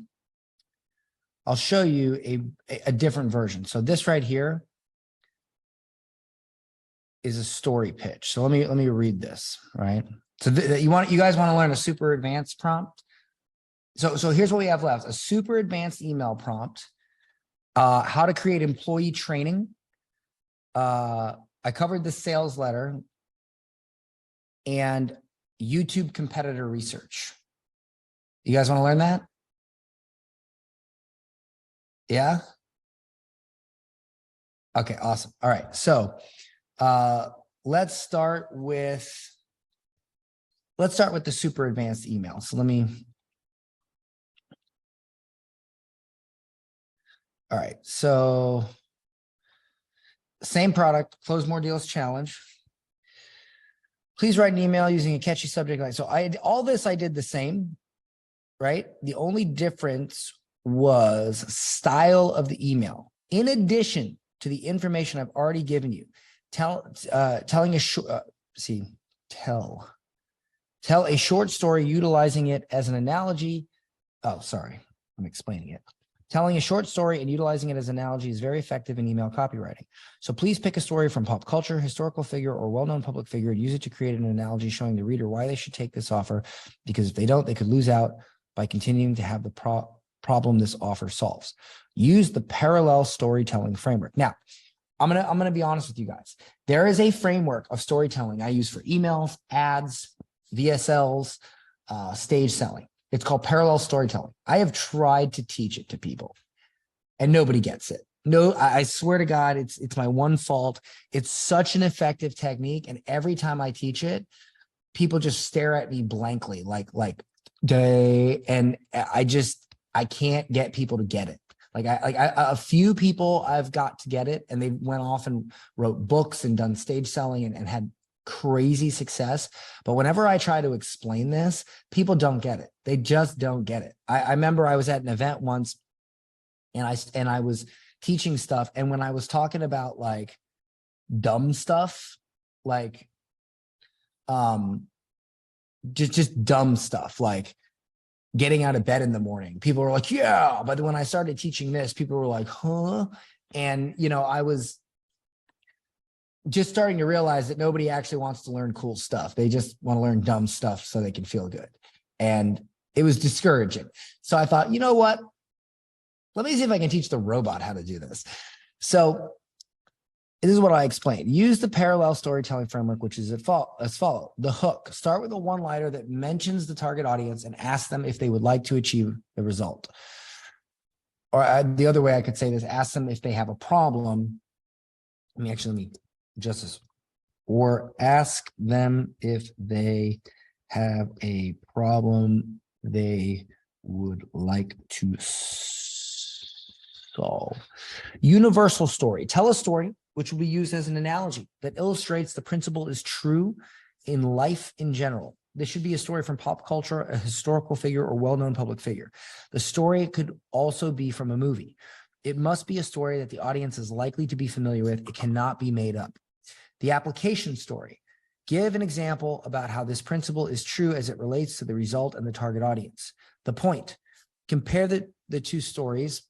different version. So this right here is a story pitch. So let me read this, right? So you guys want to learn a super advanced prompt? So here's what we have left: a super advanced email prompt, how to create employee training. I covered the sales letter and YouTube competitor research. You guys want to learn that? Yeah. Okay, awesome. All right. So let's start with the super advanced email. So all right. So same product, close more deals challenge. Please write an email using a catchy subject line. So all this I did the same, right? The only difference was style of the email. In addition to the information I've already given you, tell a short story utilizing it as an analogy. Oh, sorry, I'm explaining it. Telling a short story and utilizing it as an analogy is very effective in email copywriting. So please pick a story from pop culture, historical figure, or well-known public figure and use it to create an analogy showing the reader why they should take this offer, because if they don't, they could lose out by continuing to have the problem this offer solves. Use the parallel storytelling framework. Now, I'm gonna be honest with you guys. There is a framework of storytelling I use for emails, ads, VSLs, stage selling. It's called parallel storytelling. I have tried to teach it to people and nobody gets it. No, I swear to God, it's my one fault. It's such an effective technique. And every time I teach it, people just stare at me blankly, like day. And I can't get people to get it. A few people I've got to get it, and they went off and wrote books and done stage selling and had crazy success. But whenever I try to explain this, people don't get it. They just don't get it. I remember I was at an event once and I was teaching stuff. And when I was talking about like dumb stuff, like just dumb stuff, like getting out of bed in the morning, people were like, yeah. But when I started teaching this, people were like, huh? And, I was just starting to realize that nobody actually wants to learn cool stuff. They just want to learn dumb stuff so they can feel good. And it was discouraging. So I thought, you know what? Let me see if I can teach the robot how to do this. So this is what I explained. Use the parallel storytelling framework, which is as follows. The hook. Start with a one-liner that mentions the target audience and ask them if they would like to achieve the result. Or the other way I could say this, ask them if they have a problem. Let me adjust this. Or ask them if they have a problem they would like to solve. Universal story. Tell a story which will be used as an analogy that illustrates the principle is true in life in general. This should be a story from pop culture, a historical figure, or well-known public figure. The story could also be from a movie. It must be a story that the audience is likely to be familiar with. It cannot be made up. The application story. Give an example about how this principle is true as it relates to the result and the target audience. The point. Compare the two stories.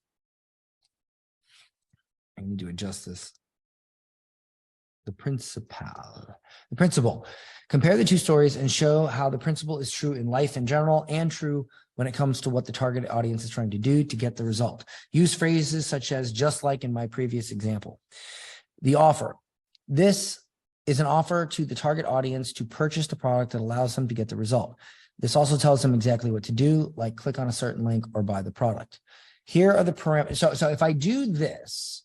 I need to adjust this. The principle. Compare the two stories and show how the principle is true in life in general and true when it comes to what the target audience is trying to do to get the result. Use phrases such as just like in my previous example. The offer. This is an offer to the target audience to purchase the product that allows them to get the result. This also tells them exactly what to do, like click on a certain link or buy the product. Here are the parameters. So if I do this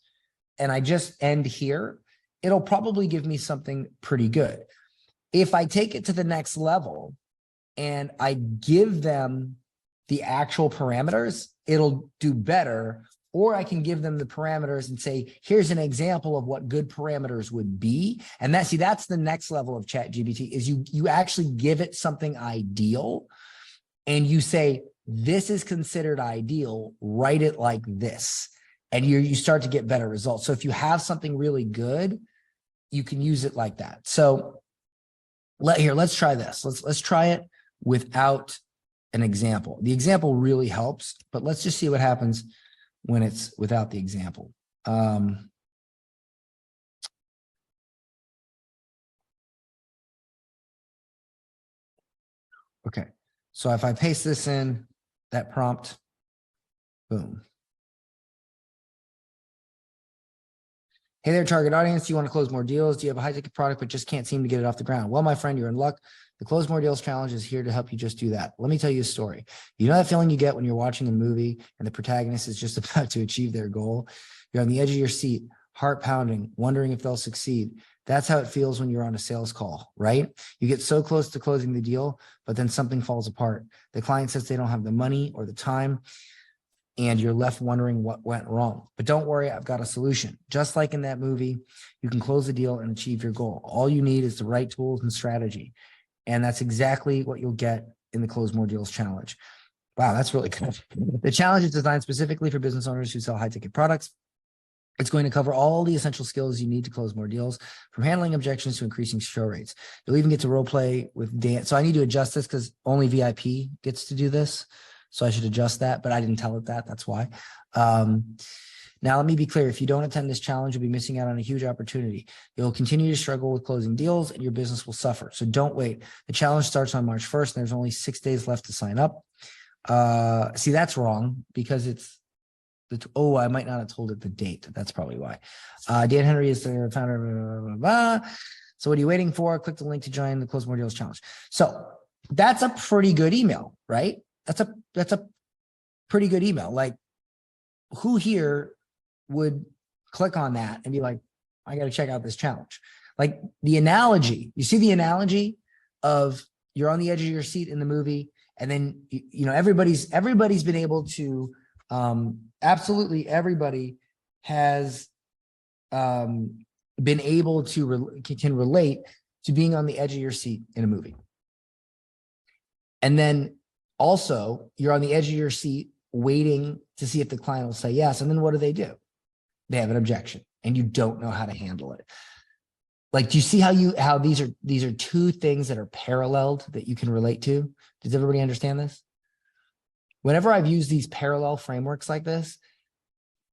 and I just end here, it'll probably give me something pretty good. If I take it to the next level and I give them the actual parameters, it'll do better. Or I can give them the parameters and say, here's an example of what good parameters would be. And that's the next level of ChatGPT is you actually give it something ideal and you say, this is considered ideal, write it like this. And you start to get better results. So if you have something really good, you can use it like that. So let's try this. Let's try it without an example. The example really helps, but let's just see what happens when it's without the example. Okay, so if I paste this in, that prompt, boom. Hey there, target audience. Do you want to close more deals? Do you have a high ticket product but just can't seem to get it off the ground? Well, my friend, you're in luck. The Close More Deals Challenge is here to help you just do that. Let me tell you a story. You know that feeling you get when you're watching a movie and the protagonist is just about to achieve their goal? You're on the edge of your seat, heart pounding, wondering if they'll succeed. That's how it feels when you're on a sales call, right? You get so close to closing the deal, but then something falls apart. The client says they don't have the money or the time, and you're left wondering what went wrong. But don't worry, I've got a solution. Just like in that movie, you can close the deal and achieve your goal. All you need is the right tools and strategy. And that's exactly what you'll get in the Close More Deals Challenge. Wow, that's really good. The challenge is designed specifically for business owners who sell high-ticket products. It's going to cover all the essential skills you need to close more deals, from handling objections to increasing show rates. You'll even get to role play with Dan. So I need to adjust this because only VIP gets to do this. So I should adjust that, but I didn't tell it that. That's why. Now, let me be clear. If you don't attend this challenge, you'll be missing out on a huge opportunity. You'll continue to struggle with closing deals and your business will suffer. So don't wait. The challenge starts on March 1st, and there's only 6 days left to sign up. See, that's wrong because it's I might not have told it the date. That's probably why. Dan Henry is the founder. Blah, blah, blah. So what are you waiting for? Click the link to join the Close More Deals Challenge. So that's a pretty good email, right? That's a pretty good email. Like, who here would click on that and be like, I got to check out this challenge? Like the analogy, you see the analogy of you're on the edge of your seat in the movie, and then you know everybody's been able to absolutely everybody has been able to can relate to being on the edge of your seat in a movie. And then also you're on the edge of your seat waiting to see if the client will say yes. And then what do? They have an objection and you don't know how to handle it. Like, do you see how these are two things that are paralleled that you can relate to? Does everybody understand this? Whenever I've used these parallel frameworks like this,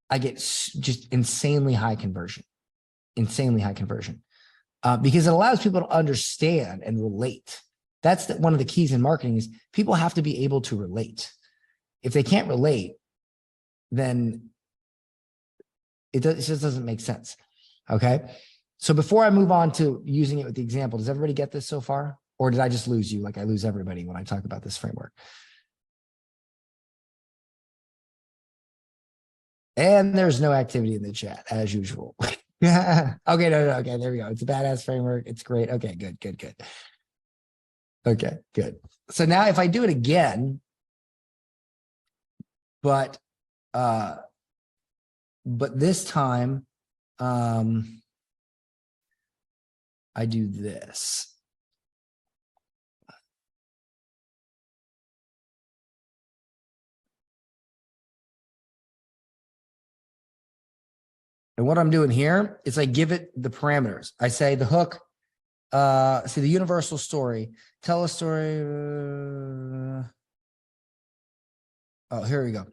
I get just insanely high conversion, because it allows people to understand and relate. That's one of the keys in marketing is people have to be able to relate. If they can't relate, then it just doesn't make sense. Okay. So before I move on to using it with the example, does everybody get this so far? Or did I just lose you? Like I lose everybody when I talk about this framework. And there's no activity in the chat as usual. Yeah. Okay. No. Okay. There we go. It's a badass framework. It's great. Okay. Good. Okay. Good. So now if I do it again, but this time, I do this. And what I'm doing here is I give it the parameters. I say the hook, see the universal story, tell a story. Oh, here we go.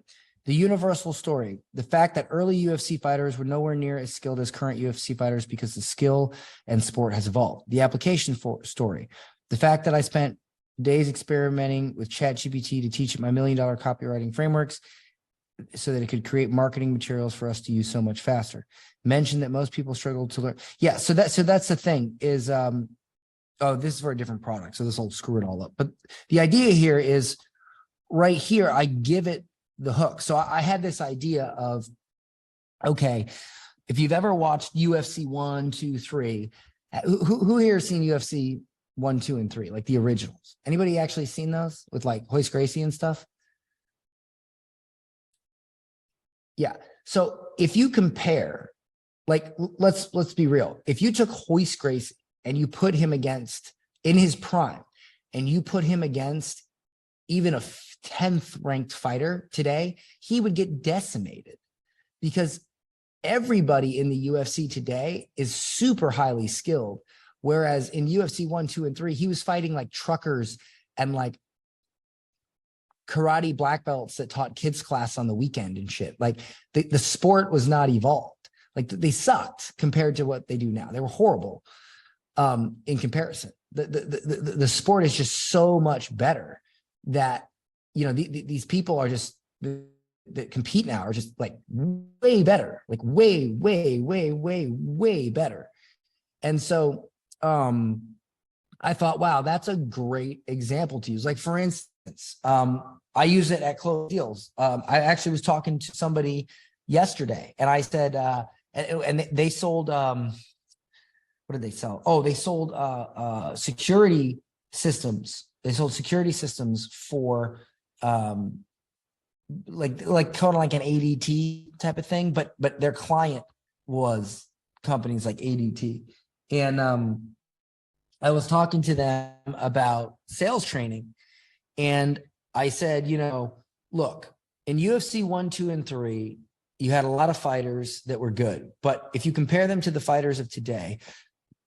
The universal story, the fact that early UFC fighters were nowhere near as skilled as current UFC fighters because the skill and sport has evolved. The application story, the fact that I spent days experimenting with ChatGPT to teach it my $1 million copywriting frameworks so that it could create marketing materials for us to use so much faster. Mentioned that most people struggle to learn. Yeah, so that's the thing is, oh, this is for a different product, so this will screw it all up. But the idea here is right here, I give it the hook. So I had this idea of, okay, if you've ever watched UFC 1, 2, 3, who here has seen UFC 1, 2, and 3, like the originals? Anybody actually seen those with like Hoist Gracie and stuff? Yeah. So if you compare, like, let's be real. If you took Hoist Gracie and you put him against in his prime, and you put him against even a 10th ranked fighter today, he would get decimated because everybody in the UFC today is super highly skilled. Whereas in UFC 1, 2, and 3, he was fighting like truckers and like karate black belts that taught kids class on the weekend and shit. Like the sport was not evolved. Like they sucked compared to what they do now. They were horrible in comparison. The sport is just so much better that, you know, these people are just that compete now are just like way better, like way better. And so I thought, wow, that's a great example to use. Like, for instance, I use it at close deals. I actually was talking to somebody yesterday and I said, and they sold, what did they sell? Oh, they sold security systems. They sold security systems for like kind of like an ADT type of thing, but their client was companies like ADT. And I was talking to them about sales training, and I said, you know, look, in UFC 1, 2, and 3, you had a lot of fighters that were good, but if you compare them to the fighters of today,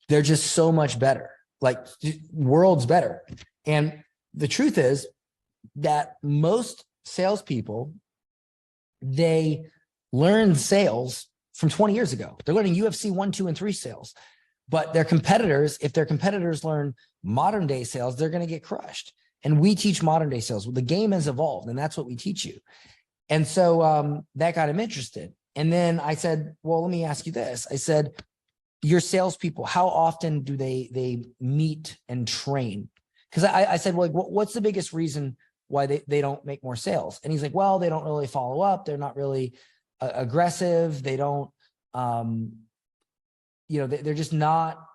they're just so much better, like worlds better. And the truth is that most salespeople, they learn sales from 20 years ago. They're learning UFC 1, 2, and 3 sales. But their competitors, if their competitors learn modern day sales, they're going to get crushed. And we teach modern day sales. Well, the game has evolved, and that's what we teach you. And so that got him interested. And then I said, well, let me ask you this. I said, your salespeople, how often do they meet and train? Because I said, well, like, what's the biggest reason why they don't make more sales? And he's like, well, they don't really follow up. They're not really aggressive. They don't, you know, they're just not,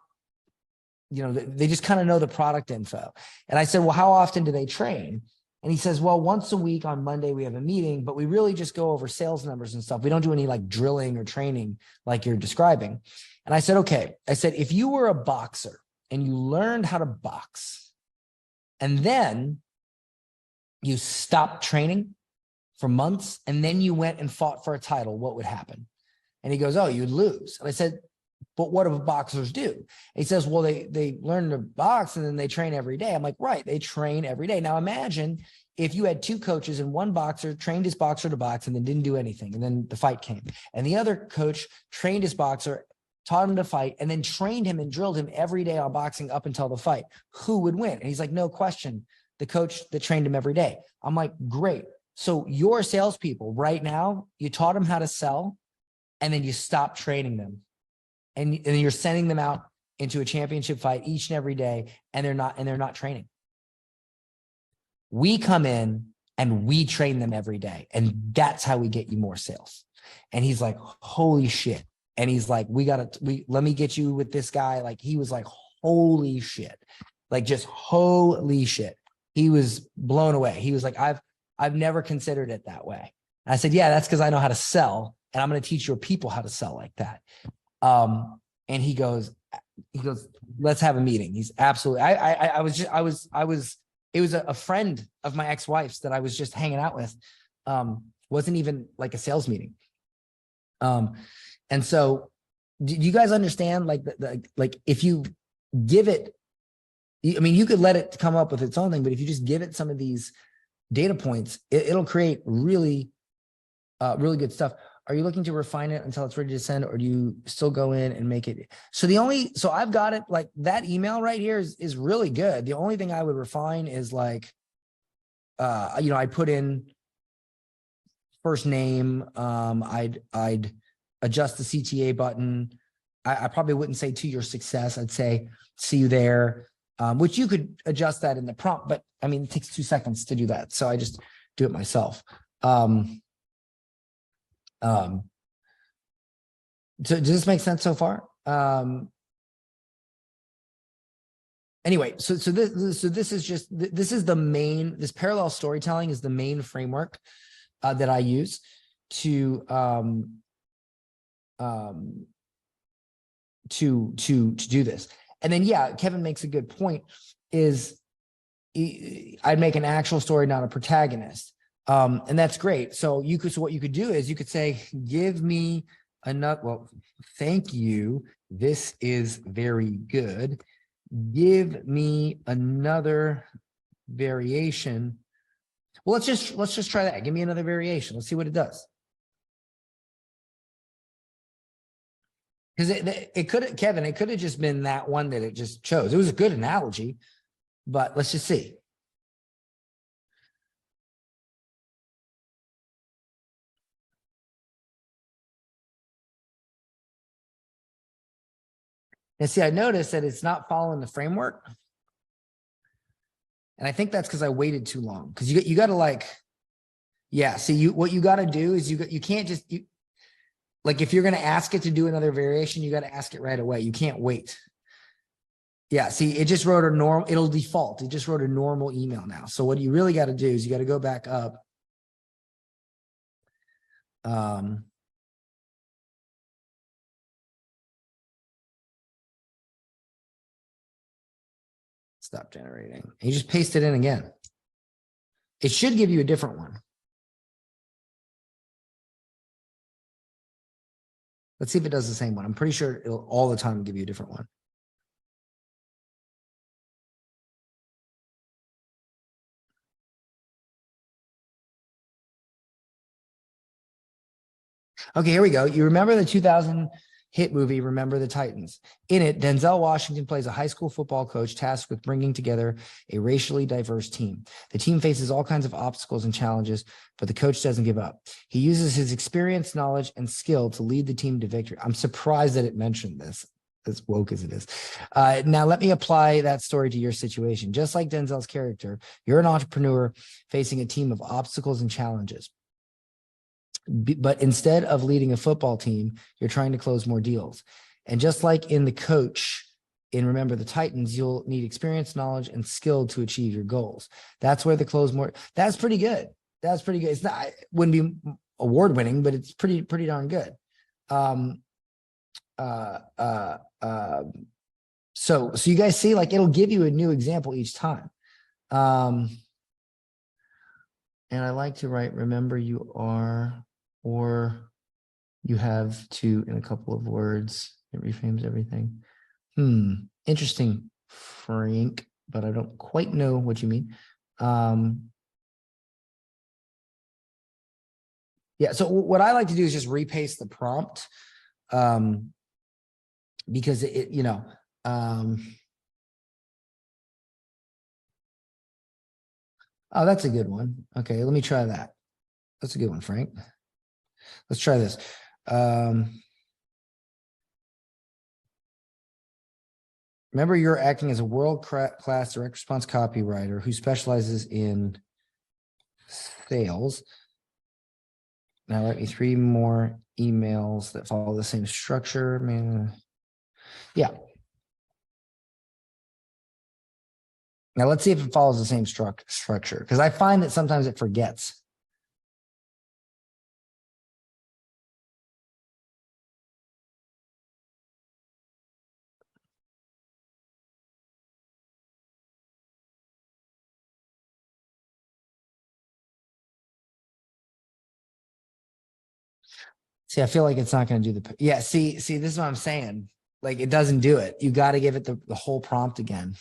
you know, they just kind of know the product info. And I said, well, how often do they train? And he says, well, once a week on Monday, we have a meeting, but we really just go over sales numbers and stuff. We don't do any like drilling or training like you're describing. And I said, okay. I said, if you were a boxer and you learned how to box and then you stopped training for months and then you went and fought for a title, what would happen? And he goes, oh, you'd lose. And I said, but what do boxers do? And he says, well, they learn to box and then they train every day. I'm like, right, they train every day. Now imagine if you had two coaches and one boxer trained his boxer to box and then didn't do anything. And then the fight came. And the other coach trained his boxer, taught him to fight, and then trained him and drilled him every day on boxing up until the fight. Who would win? And he's like, no question, the coach that trained him every day. I'm like, great. So your salespeople right now, you taught them how to sell and then you stopped training them. And you're sending them out into a championship fight each and every day, and they're not training. We come in and we train them every day, and that's how we get you more sales. And he's like, holy shit. And he's like, let me get you with this guy. Like, he was like, holy shit. Like, just holy shit. He was blown away. He was like, I've never considered it that way. And I said, yeah, that's because I know how to sell, and I'm going to teach your people how to sell like that. And he goes, let's have a meeting. He's absolutely, it was a friend of my ex-wife's that I was just hanging out with. Wasn't even like a sales meeting. And so do you guys understand like if you give it, I mean, you could let it come up with its own thing, but if you just give it some of these data points, it'll create really, really good stuff. Are you looking to refine it until it's ready to send, or do you still go in and make it? So so I've got it, like that email right here is really good. The only thing I would refine is like, I put in first name. I'd adjust the CTA button. I probably wouldn't say to your success. I'd say see you there, which you could adjust that in the prompt, but I mean, it takes 2 seconds to do that. So I just do it myself. So does this make sense so far? Anyway, so this is just, this is the main, this parallel storytelling is the main framework that I use to do this. And then, yeah, Kevin makes a good point, is I'd make an actual story, not a protagonist. And that's great. So what you could do is you could say, give me another, well, thank you. This is very good. Give me another variation. Well, let's just try that. Give me another variation. Let's see what it does. Because it could, Kevin, it could have just been that one that it just chose. It was a good analogy, but let's just see. And see, I noticed that it's not following the framework. And I think that's because I waited too long. Because you got to like, yeah, see, what you got to do is you can't just, like if you're going to ask it to do another variation, you got to ask it right away. You can't wait. Yeah, see, it just wrote a normal, it'll default. It just wrote a normal email now. So what you really got to do is you got to go back up. Stop generating. You just paste it in again. It should give you a different one. Let's see if it does the same one. I'm pretty sure it'll all the time give you a different one. Okay, here we go. You remember the 2000 hit movie, Remember the Titans. In it, Denzel Washington plays a high school football coach tasked with bringing together a racially diverse team. The team faces all kinds of obstacles and challenges, but the coach doesn't give up. He uses his experience, knowledge, and skill to lead the team to victory. I'm surprised that it mentioned this, as woke as it is. Now, let me apply that story to your situation. Just like Denzel's character, you're an entrepreneur facing a team of obstacles and challenges. But instead of leading a football team, you're trying to close more deals. And just like in the coach, in Remember the Titans, you'll need experience, knowledge, and skill to achieve your goals. That's where the close more, that's pretty good. That's pretty good. It's not, it wouldn't be award winning, but it's pretty darn good. So you guys see, like, it'll give you a new example each time. And I like to write, remember you are, or you have to in a couple of words. It reframes everything. Interesting, Frank, but I don't quite know what you mean. Yeah, so what I like to do is just repaste the prompt, because oh, that's a good one. Okay, let me try that. That's a good one, Frank. Let's try this. Remember, you're acting as a world-class direct response copywriter who specializes in sales. Now write me 3 more emails that follow the same structure. Man, yeah. Now let's see if it follows the same structure, because I find that sometimes it forgets. See, I feel like it's not going to do the, yeah, see, this is what I'm saying. Like it doesn't do it. You got to give it the whole prompt again.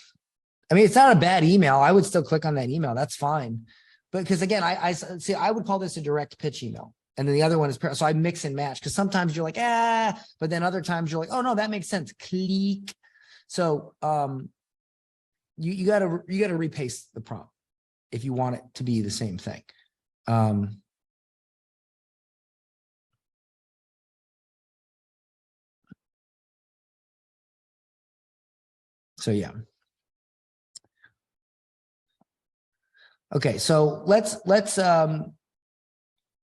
I mean, it's not a bad email. I would still click on that email. That's fine. But because again, I see, I would call this a direct pitch email. And then the other one is, so I mix and match because sometimes you're like, but then other times you're like, oh no, that makes sense. Click. So you gotta repaste the prompt if you want it to be the same thing. So yeah. Okay, so let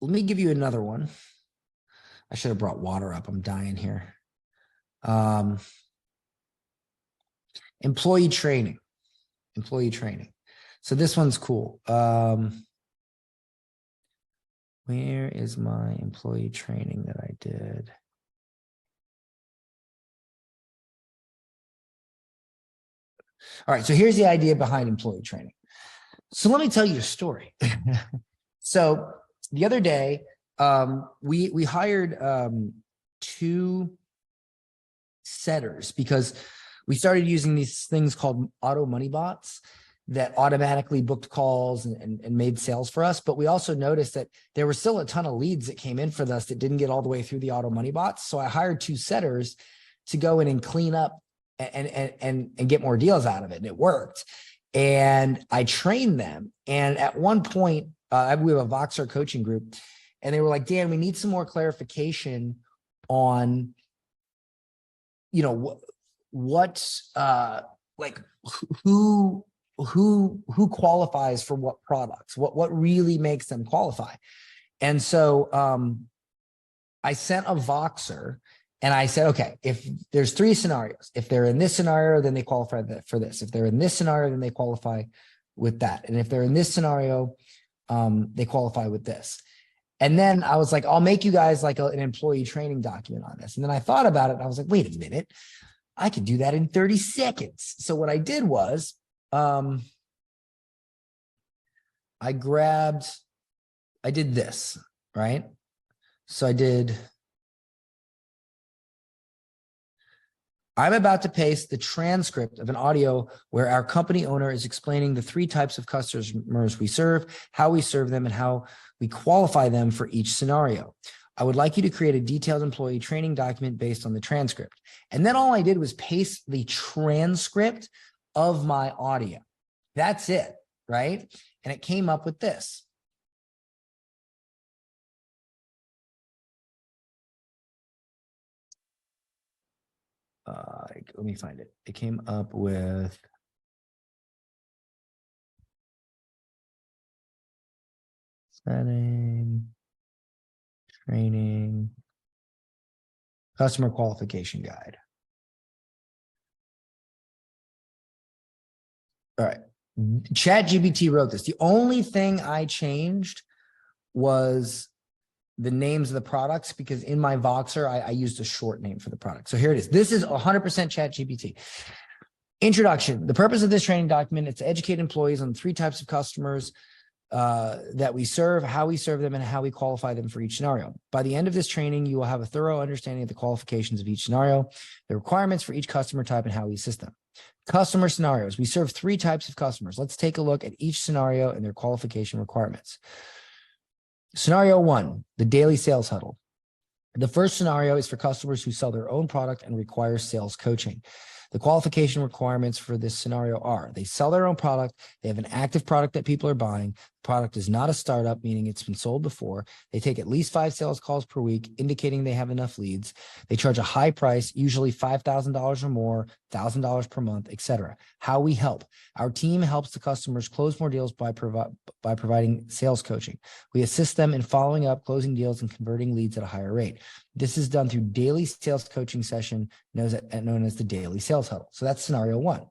me give you another one. I should have brought water up. I'm dying here. Employee training. So this one's cool. Where is my employee training that I did? All right, so here's the idea behind employee training. So let me tell you a story. So the other day, we hired 2 setters because we started using these things called auto money bots that automatically booked calls and made sales for us. But we also noticed that there were still a ton of leads that came in for us that didn't get all the way through the auto money bots. So I hired 2 setters to go in and clean up and get more deals out of it. And it worked. And I trained them. And at one point, we have a Voxer coaching group, and they were like, Dan, we need some more clarification on, you know, like who qualifies for what products, what really makes them qualify. And so I sent a Voxer and I said, okay, if there's 3 scenarios, if they're in this scenario, then they qualify for this. If they're in this scenario, then they qualify with that. And if they're in this scenario, they qualify with this. And then I was like, I'll make you guys like an employee training document on this. And then I thought about it and I was like, wait a minute, I could do that in 30 seconds. So what I did was, I did this, right? So I'm about to paste the transcript of an audio where our company owner is explaining the 3 types of customers we serve, how we serve them, and how we qualify them for each scenario. I would like you to create a detailed employee training document based on the transcript. And then all I did was paste the transcript of my audio. That's it, right? And it came up with this. Let me find it. It came up with setting, training, customer qualification guide. All right. ChatGPT wrote this. The only thing I changed was the names of the products, because in my Voxer, I used a short name for the product. So here it is. This is 100% ChatGPT. Introduction. The purpose of this training document is to educate employees on 3 types of customers that we serve, how we serve them, and how we qualify them for each scenario. By the end of this training, you will have a thorough understanding of the qualifications of each scenario, the requirements for each customer type, and how we assist them. Customer scenarios. We serve 3 types of customers. Let's take a look at each scenario and their qualification requirements. Scenario 1, the daily sales huddle. The first scenario is for customers who sell their own product and require sales coaching. The qualification requirements for this scenario are: they sell their own product, they have an active product that people are buying, the product is not a startup, meaning it's been sold before, they take at least 5 sales calls per week, indicating they have enough leads, they charge a high price, usually $5,000 or more, $1,000 per month, etc. How we help. Our team helps the customers close more deals by providing sales coaching. We assist them in following up, closing deals, and converting leads at a higher rate. This is done through daily sales coaching session known as the daily sales huddle. So that's scenario 1.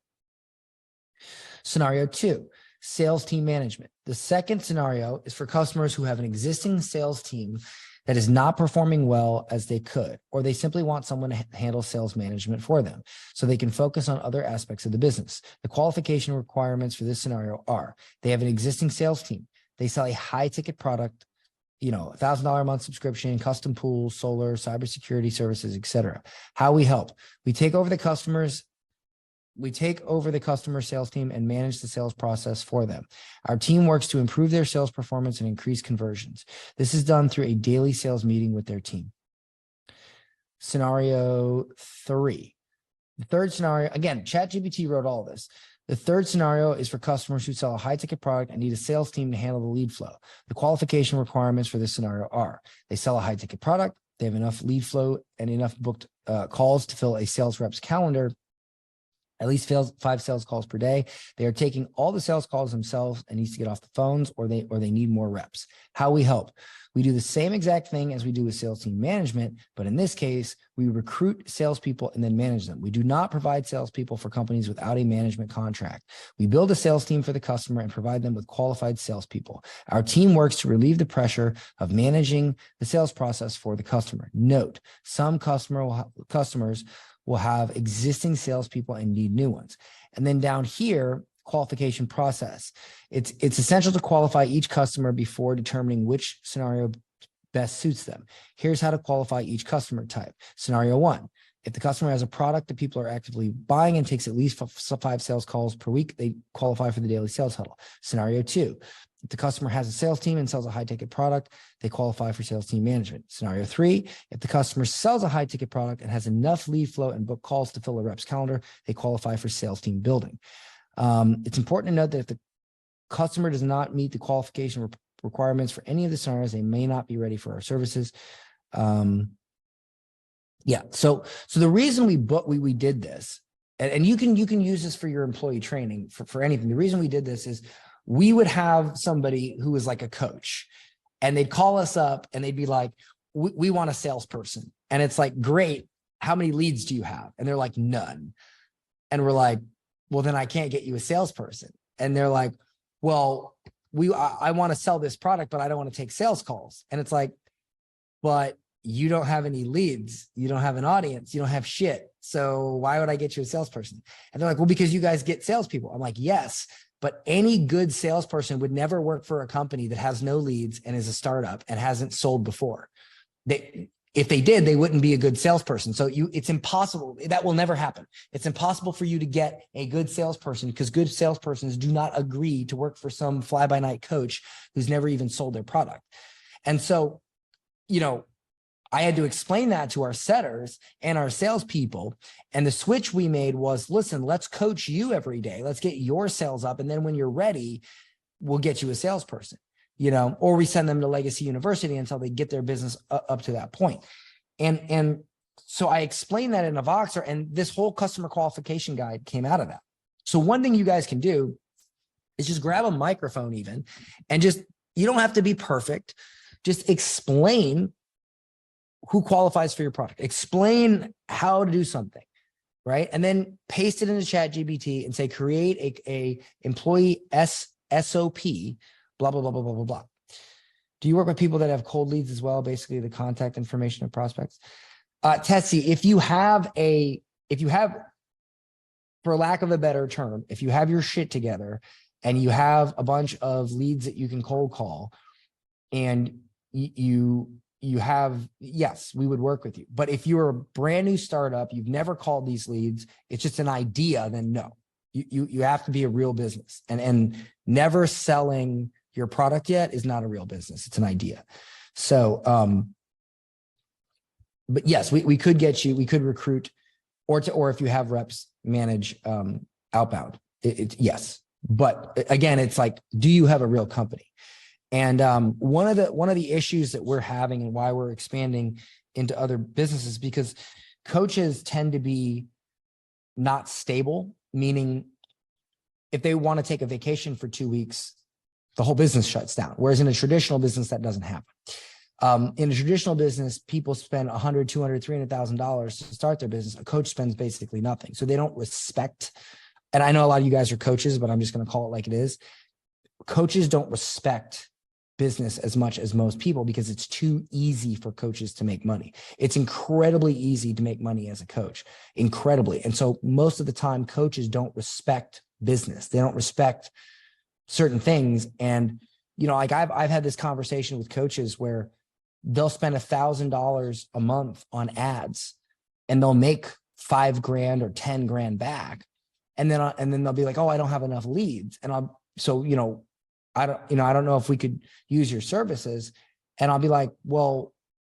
Scenario 2, sales team management. The second scenario is for customers who have an existing sales team that is not performing well as they could, or they simply want someone to handle sales management for them so they can focus on other aspects of the business. The qualification requirements for this scenario are: they have an existing sales team, they sell a high ticket product $1,000 a month subscription, custom pools, solar, cybersecurity services, etc. How we help. We take over the customer sales team and manage the sales process for them. Our team works to improve their sales performance and increase conversions. This is done through a daily sales meeting with their team. Scenario 3. The third scenario, again, ChatGPT wrote all this. The third scenario is for customers who sell a high-ticket product and need a sales team to handle the lead flow. The qualification requirements for this scenario are: they sell a high-ticket product, they have enough lead flow and enough booked calls to fill a sales rep's calendar, at least 5 sales calls per day. They are taking all the sales calls themselves and needs to get off the phones, or they need more reps. How we help. We do the same exact thing as we do with sales team management, but in this case, we recruit salespeople and then manage them. We do not provide salespeople for companies without a management contract. We build a sales team for the customer and provide them with qualified salespeople. Our team works to relieve the pressure of managing the sales process for the customer. Note, some customers will have existing salespeople and need new ones. And then down here, qualification process. It's essential to qualify each customer before determining which scenario best suits them. Here's how to qualify each customer type. Scenario 1, if the customer has a product that people are actively buying and takes at least 5 sales calls per week, they qualify for the daily sales huddle. Scenario 2, if the customer has a sales team and sells a high-ticket product, they qualify for sales team management. Scenario 3, if the customer sells a high-ticket product and has enough lead flow and book calls to fill a rep's calendar, they qualify for sales team building. It's important to note that if the customer does not meet the qualification requirements for any of the scenarios, they may not be ready for our services. So the reason we did this, and you can use this for your employee training for anything. The reason we did this is we would have somebody who was like a coach, and they'd call us up and they'd be like, we want a salesperson. And it's like, great, how many leads do you have? And they're like, none. And we're like, well, then I can't get you a salesperson. And they're like, well, I want to sell this product, but I don't want to take sales calls. And it's like, but you don't have any leads. You don't have an audience. You don't have shit. So why would I get you a salesperson? And they're like, well, because you guys get salespeople. I'm like, yes, but any good salesperson would never work for a company that has no leads and is a startup and hasn't sold before. If they did, they wouldn't be a good salesperson. So it's impossible. That will never happen. It's impossible for you to get a good salesperson because good salespersons do not agree to work for some fly-by-night coach who's never even sold their product. And so, I had to explain that to our setters and our salespeople. And the switch we made was, listen, let's coach you every day. Let's get your sales up. And then when you're ready, we'll get you a salesperson. Or we send them to Legacy University until they get their business up to that point. And so I explained that in a Voxer, and this whole customer qualification guide came out of that. So one thing you guys can do is just grab a microphone even, and you don't have to be perfect. Just explain who qualifies for your product. Explain how to do something, right? And then paste it into ChatGPT and say, create a employee SOP, blah, blah, blah, blah, blah, blah, blah. Do you work with people that have cold leads as well? Basically the contact information of prospects. Tessie, if you have, for lack of a better term, if you have your shit together and you have a bunch of leads that you can cold call and you have, yes, we would work with you. But if you're a brand new startup, you've never called these leads, it's just an idea, then no. You have to be a real business, and never selling your product yet is not a real business. It's an idea. So, but yes, we could get you, we could recruit, or if you have reps, manage outbound. Yes. But again, it's like, do you have a real company? And one of the issues that we're having and why we're expanding into other businesses, because coaches tend to be not stable, meaning if they want to take a vacation for 2 weeks, the whole business shuts down. Whereas in a traditional business, that doesn't happen. In a traditional business, people spend $100,000, $200,000, $300,000 to start their business. A coach spends basically nothing. So they don't respect, and I know a lot of you guys are coaches, but I'm just going to call it like it is. Coaches don't respect business as much as most people because it's too easy for coaches to make money. It's incredibly easy to make money as a coach, incredibly. And so most of the time, coaches don't respect business. They don't respect certain things. And like I've had this conversation with coaches where they'll spend $1,000 a month on ads and they'll make $5,000 or 10 grand back. And then they'll be like, oh, I don't have enough leads. And I don't know if we could use your services. And I'll be like, well,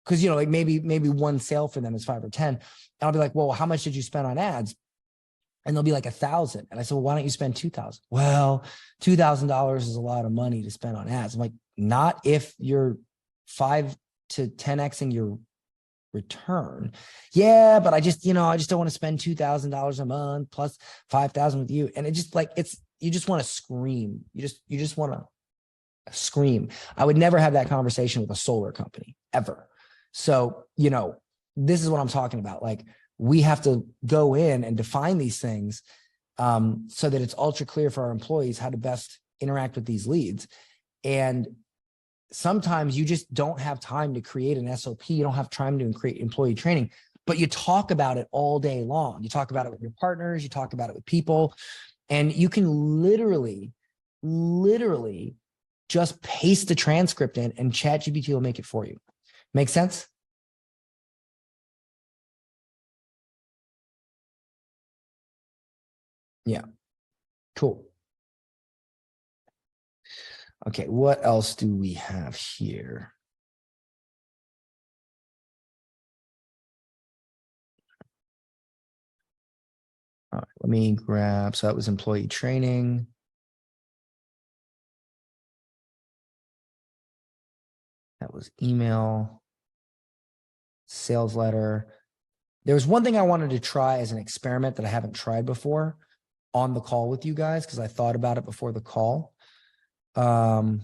because, like maybe one sale for them is 5 or 10. And I'll be like, well, how much did you spend on ads? And they'll be like 1,000. And I said, well, why don't you spend 2,000? Well, $2,000 is a lot of money to spend on ads. I'm like, not if you're 5 to 10xing your return. Yeah, but I just don't want to spend $2,000 a month plus 5,000 with you. And it just like, you just want to scream. You just want to scream. I would never have that conversation with a solar company ever. So, this is what I'm talking about. Like, we have to go in and define these things so that it's ultra clear for our employees how to best interact with these leads. And sometimes you just don't have time to create an SOP. You don't have time to create employee training, but you talk about it all day long. You talk about it with your partners, you talk about it with people, and you can literally just paste the transcript in and ChatGPT will make it for you. Make sense? Yeah, cool. Okay, what else do we have here? All right, let me grab, so that was employee training. That was email, sales letter. There was one thing I wanted to try as an experiment that I haven't tried before on the call with you guys, because I thought about it before the call. And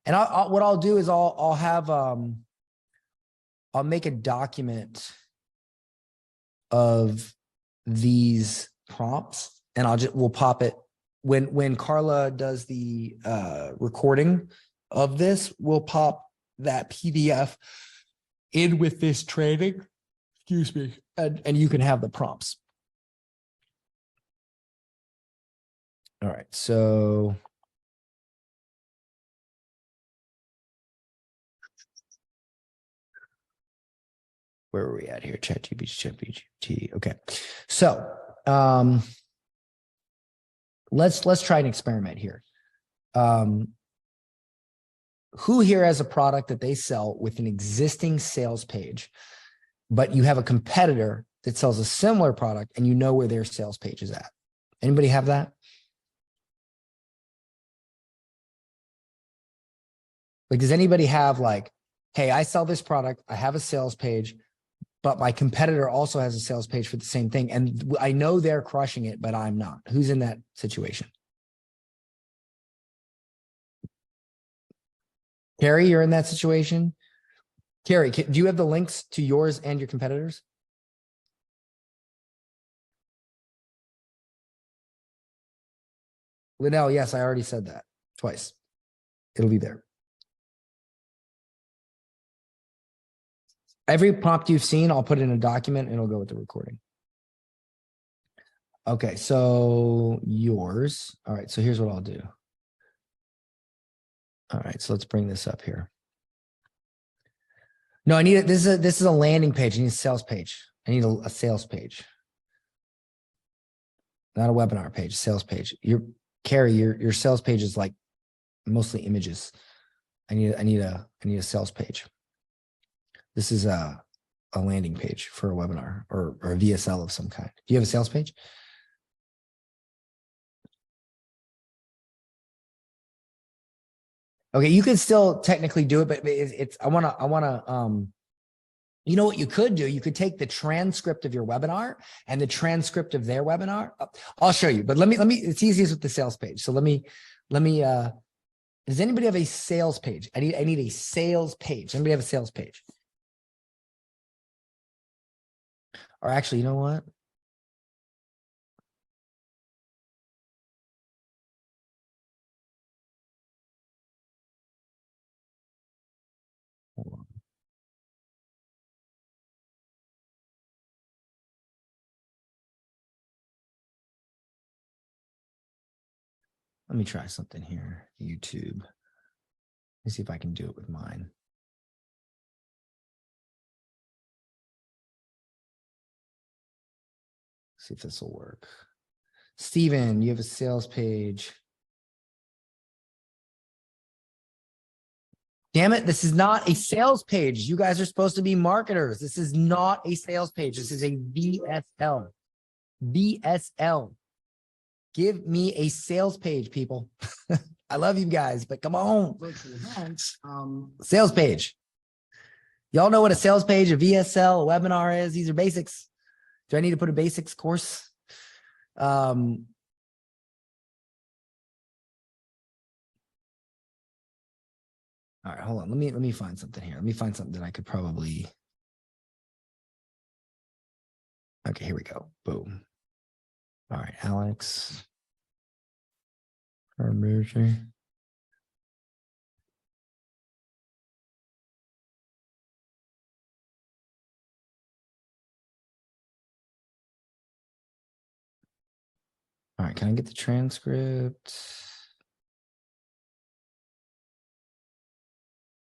what I'll do is I'll make a document of these prompts, and we'll pop it when Carla does the recording of this. We'll pop that PDF in with this training. Excuse me, and you can have the prompts. All right, so where are we at here? ChatGPT. Okay, so let's try an experiment here. Who here has a product that they sell with an existing sales page, but you have a competitor that sells a similar product and you know where their sales page is at? Anybody have that? Like, does anybody have like, hey, I sell this product, I have a sales page, but my competitor also has a sales page for the same thing, and I know they're crushing it, but I'm not? Who's in that situation? Carrie, you're in that situation? Carrie, do you have the links to yours and your competitors? Linnell, yes, I already said that twice. It'll be there. Every prompt you've seen, I'll put in a document and it'll go with the recording. Okay, so yours. All right, so here's what I'll do. All right, so let's bring this up here. No, I need it. This is a landing page. I need a sales page. I need a sales page. Not a webinar page, sales page. Carrie, your sales page is like mostly images. I need a sales page. This is a landing page for a webinar or a VSL of some kind. Do you have a sales page? Okay, you can still technically do it, but I want to, you know what you could do? You could take the transcript of your webinar and the transcript of their webinar. I'll show you, but let me, it's easiest with the sales page. So let me, does anybody have a sales page? I need a sales page. Anybody have a sales page? Or actually, you know what? Hold on. Let me try something here. YouTube. Let me see if I can do it with mine. See if this will work. Steven, you have a sales page. Damn it, this is not a sales page. You guys are supposed to be marketers. This is not a sales page. This is a VSL. VSL. Give me a sales page, people. I love you guys, but come on. Sales page. Y'all know what a sales page, a VSL, a webinar is. These are basics. Do I need to put a basics course? All right, hold on. Let me find something here. Let me find something that I could probably. Okay, here we go. Boom. All right, Alex. Promotion. All right, can I get the transcript?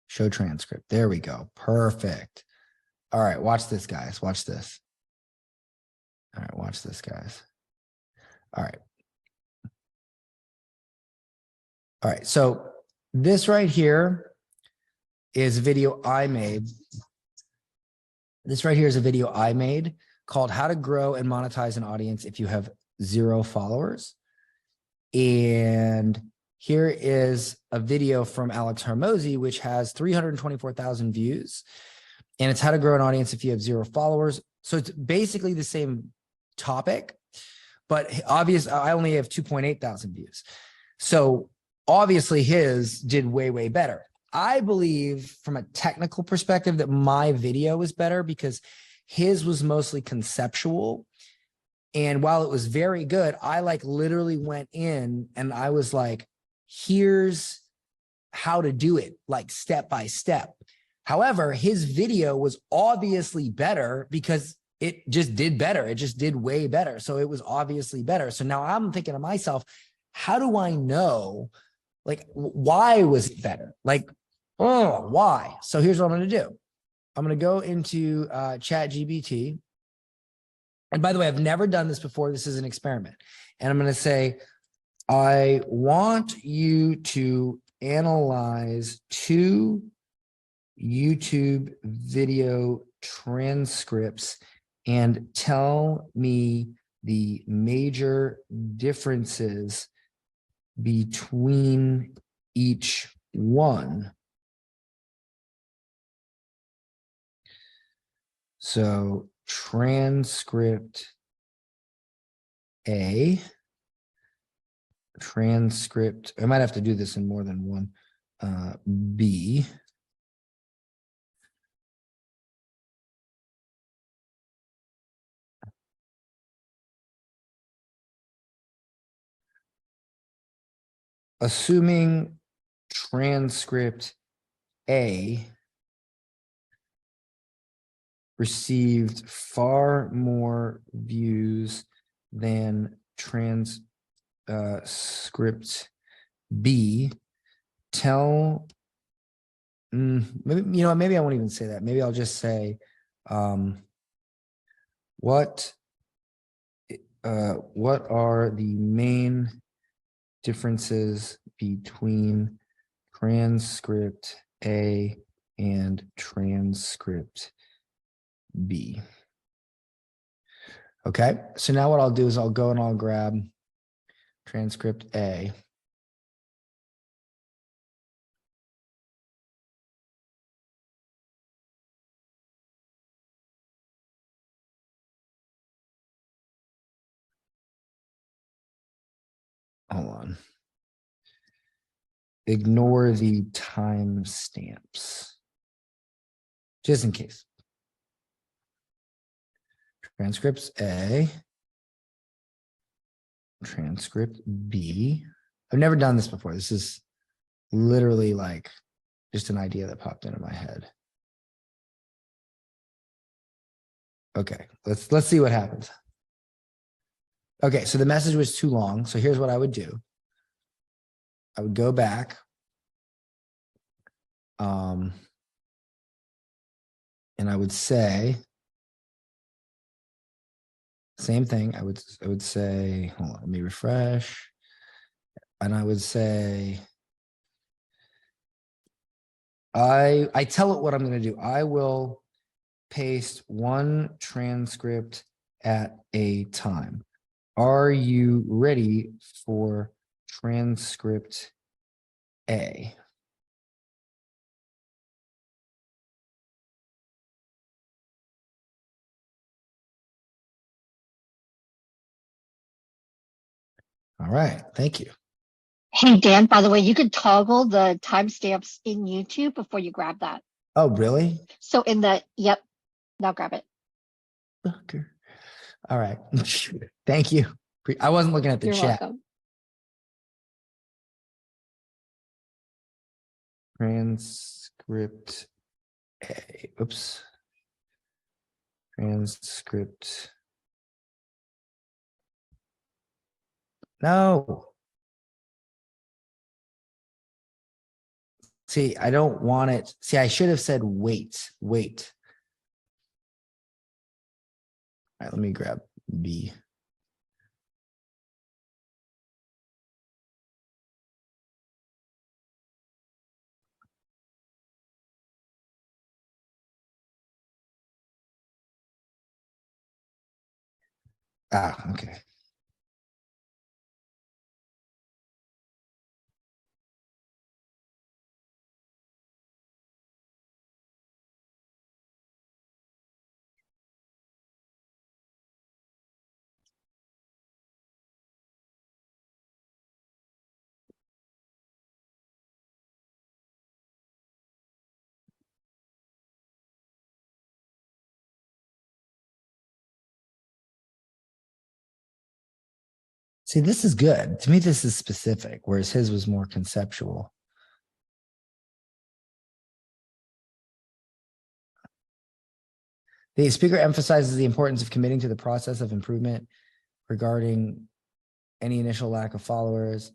Show transcript. There we go. Perfect. All right, watch this, guys. Watch this. All right, watch this, guys. All right. All right, so this right here is a video I made. This right here is a video I made called How to Grow and Monetize an Audience If You Have 0 Followers. And here is a video from Alex Hormozy, which has 324,000 views. And it's how to grow an audience if you have 0 followers. So it's basically the same topic, but obviously I only have 2.8 thousand views. So obviously his did way, way better. I believe from a technical perspective that my video was better because his was mostly conceptual. And while it was very good, I like literally went in and I was like, here's how to do it, like step by step. However, his video was obviously better because it just did better. It just did way better. So it was obviously better. So now I'm thinking to myself, how do I know, like, why was it better? Like, oh, why? So here's what I'm going to do. I'm going to go into ChatGPT. And by the way, I've never done this before. This is an experiment. And I'm going to say, I want you to analyze 2 YouTube video transcripts and tell me the major differences between each one. So transcript A, transcript, I might have to do this in more than one, B, assuming transcript A received far more views than transcript B, tell, maybe, you know, maybe I won't even say that. Maybe I'll just say, what are the main differences between transcript A and transcript B? Okay, so now what I'll do is I'll go and I'll grab transcript A. Hold on. Ignore the timestamps, just in case. Transcripts A, transcript B. I've never done this before. This is literally like just an idea that popped into my head. Okay, let's see what happens. Okay, so the message was too long. So here's what I would do. I would go back. And I would say, same thing. I would say, hold on, let me refresh. And I would say, I tell it what I'm going to do. I will paste one transcript at a time. Are you ready for transcript A? All right, thank you. Hey, Dan, by the way, you could toggle the timestamps in YouTube before you grab that. Oh, really? So in the, yep, now grab it. Okay. All right. Thank you. I wasn't looking at the You're chat. welcome. Transcript A. Oops. Transcript. No. See, I don't want it. See, I should have said wait. All right, let me grab B. Ah, okay. See, this is good. To me, this is specific, whereas his was more conceptual. The speaker emphasizes the importance of committing to the process of improvement regarding any initial lack of followers,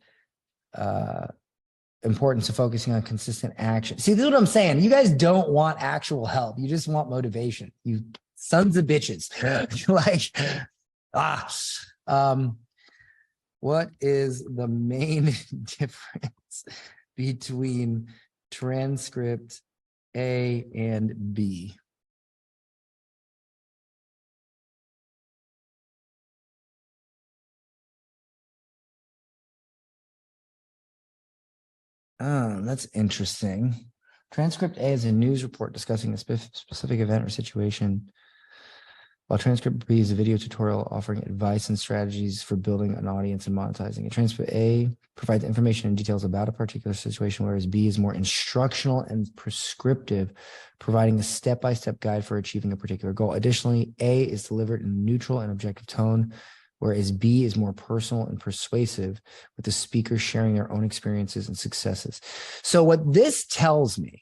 importance of focusing on consistent action. See, this is what I'm saying. You guys don't want actual help. You just want motivation. You sons of bitches. What is the main difference between transcript A and B? That's interesting. Transcript A is a news report discussing a specific event or situation, while transcript B is a video tutorial offering advice and strategies for building an audience and monetizing it. Transcript A provides information and details about a particular situation, whereas B is more instructional and prescriptive, providing a step-by-step guide for achieving a particular goal. Additionally, A is delivered in a neutral and objective tone, whereas B is more personal and persuasive, with the speakers sharing their own experiences and successes. So what this tells me,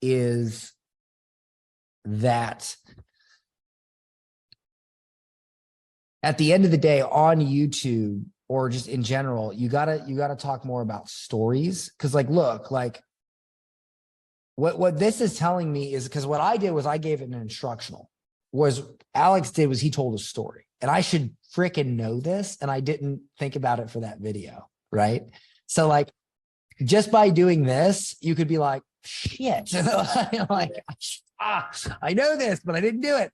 is that at the end of the day on YouTube or just in general, you gotta talk more about stories. Cause like, look, like what this is telling me is, because what I did was I gave it an instructional. Was Alex did was he told a story, and I should freaking know this, and I didn't think about it for that video, right? So like, just by doing this, you could be like, shit, like, I know this, but I didn't do it.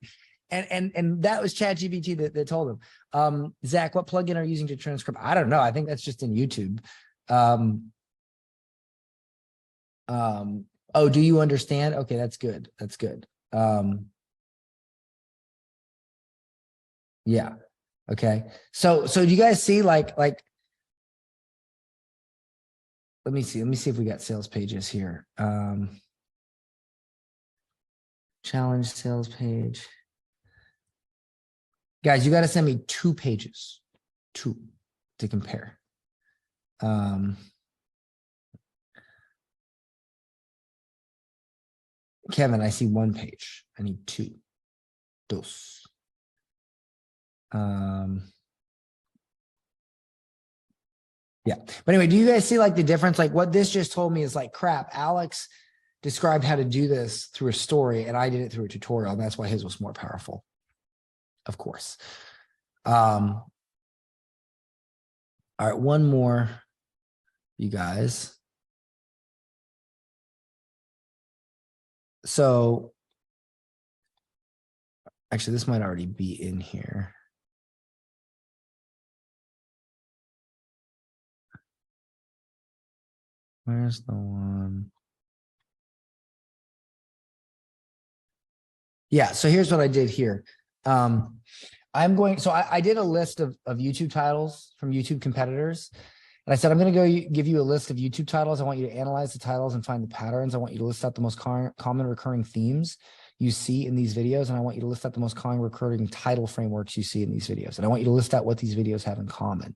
And that was ChatGPT that told him. Zach, what plugin are you using to transcribe? I don't know. I think that's just in YouTube. Oh, do you understand? Okay, that's good. That's good. Yeah. Okay. So do you guys see like let me see if we got sales pages here. Challenge sales page. Guys, you got to send me 2 pages, 2 to compare. Kevin, I see 1 page. I need 2. Dos. Yeah. But anyway, do you guys see like the difference? Like what this just told me is like, crap, Alex described how to do this through a story and I did it through a tutorial. And that's why his was more powerful, of course. All right, one more, you guys. So actually, this might already be in here. Where's the one? Yeah, so here's what I did here. I'm going, so I did a list of YouTube titles from YouTube competitors. And I said, I'm going to go give you a list of YouTube titles. I want you to analyze the titles and find the patterns. I want you to list out the most common recurring themes you see in these videos. And I want you to list out the most common recurring title frameworks you see in these videos. And I want you to list out what these videos have in common.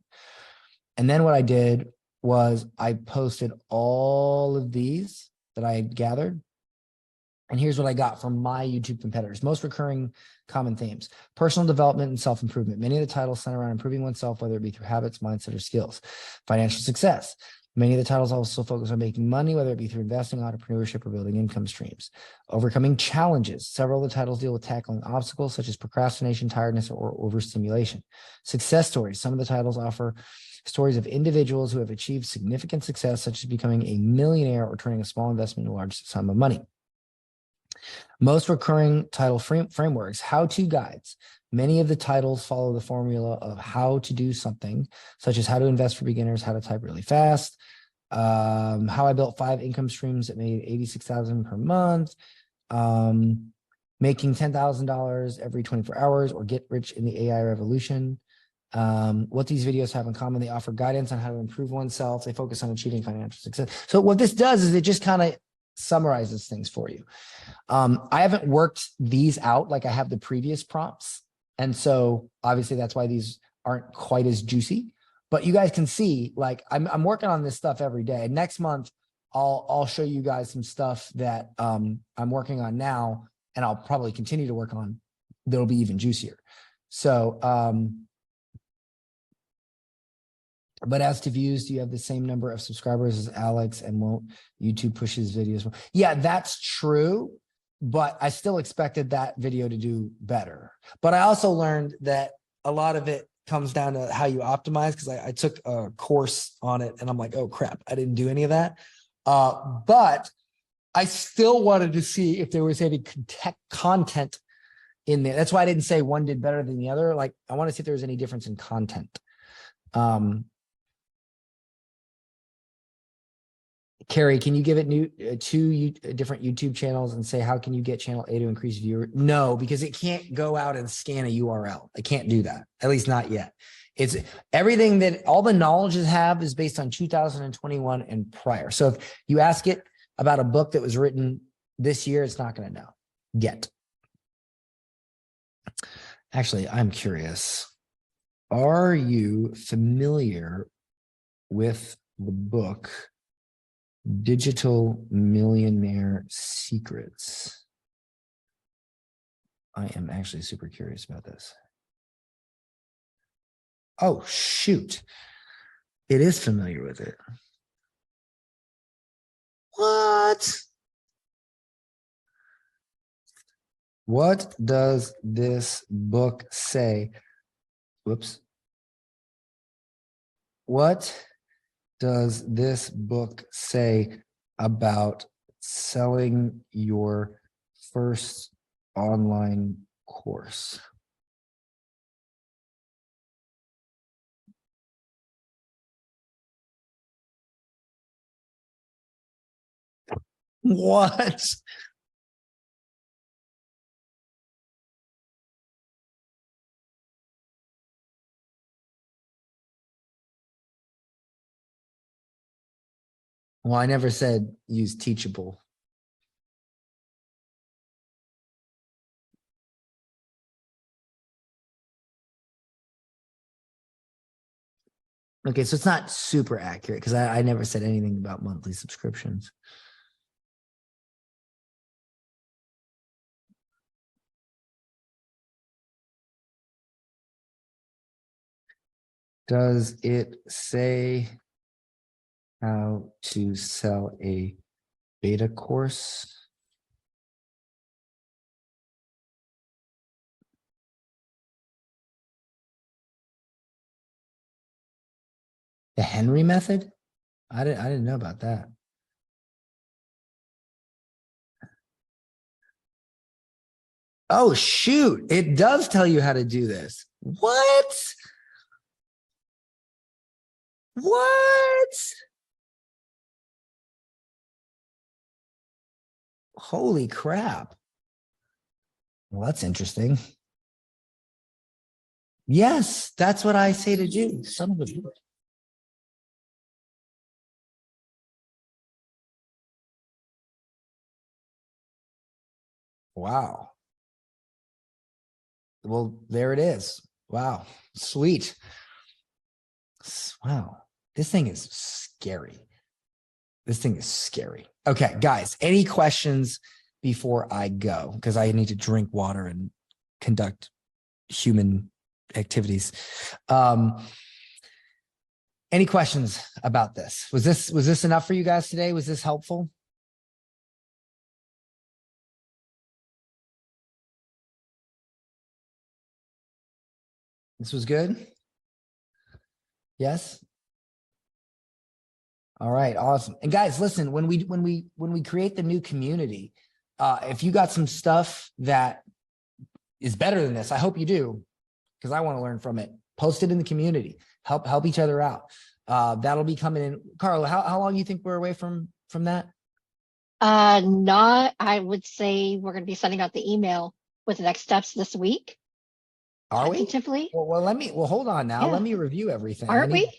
And then what I did was I posted all of these that I had gathered. And here's what I got from my YouTube competitors. Most recurring common themes: personal development and self-improvement. Many of the titles center around improving oneself, whether it be through habits, mindset, or skills. Financial success. Many of the titles also focus on making money, whether it be through investing, entrepreneurship, or building income streams. Overcoming challenges. Several of the titles deal with tackling obstacles such as procrastination, tiredness, or overstimulation. Success stories. Some of the titles offer stories of individuals who have achieved significant success, such as becoming a millionaire or turning a small investment into a large sum of money. Most recurring title frameworks, how-to guides. Many of the titles follow the formula of how to do something, such as how to invest for beginners, how to type really fast, how I built 5 income streams that made $86,000 per month, making $10,000 every 24 hours, or get rich in the AI revolution. What these videos have in common: they offer guidance on how to improve oneself. They focus on achieving financial success. So what this does is it just kind of summarizes things for you. I haven't worked these out like I have the previous prompts. And so obviously that's why these aren't quite as juicy, but you guys can see, like, I'm working on this stuff every day. Next month, I'll show you guys some stuff that I'm working on now, and I'll probably continue to work on that'll be even juicier. So, but as to views, do you have the same number of subscribers as Alex, and won't YouTube push his videos? Yeah, that's true. But I still expected that video to do better. But I also learned that a lot of it comes down to how you optimize, because I took a course on it and I'm like, oh crap, I didn't do any of that. But I still wanted to see if there was any content in there. That's why I didn't say one did better than the other. Like, I want to see if there was any difference in content. Carrie, can you give it two different YouTube channels and say, how can you get channel A to increase viewer? No, because it can't go out and scan a URL. I can't do that, at least not yet. It's everything that all the knowledge it have is based on 2021 and prior. So if you ask it about a book that was written this year, it's not going to know yet. Actually, I'm curious. Are you familiar with the book Digital Millionaire Secrets? I am actually super curious about this. Oh, shoot. It is familiar with it. What? What does this book say? Whoops. What does this book say about selling your first online course? What? Well, I never said use Teachable. Okay, so it's not super accurate because I never said anything about monthly subscriptions. Does it say how to sell a beta course? The Henry method? I didn't know about that. Oh, shoot. It does tell you how to do this. What? What? Holy crap. Well, that's interesting. Yes, that's what I say to do. Son of a bitch. Wow. Well, there it is. Wow. Sweet. Wow. This thing is scary. This thing is scary. Okay, guys, any questions before I go? Because I need to drink water and conduct human activities. Any questions about this? Was this enough for you guys today? Was this helpful? This was good? Yes? All right, awesome. And guys, listen, when we create the new community, if you got some stuff that is better than this, I hope you do, because I want to learn from it. Post it in the community. Help each other out. That'll be coming in. Carla, how long do you think we're away from that? I would say we're going to be sending out the email with the next steps this week. Are we? Tentatively. Well, hold on now. Yeah. Let me review everything. Aren't we?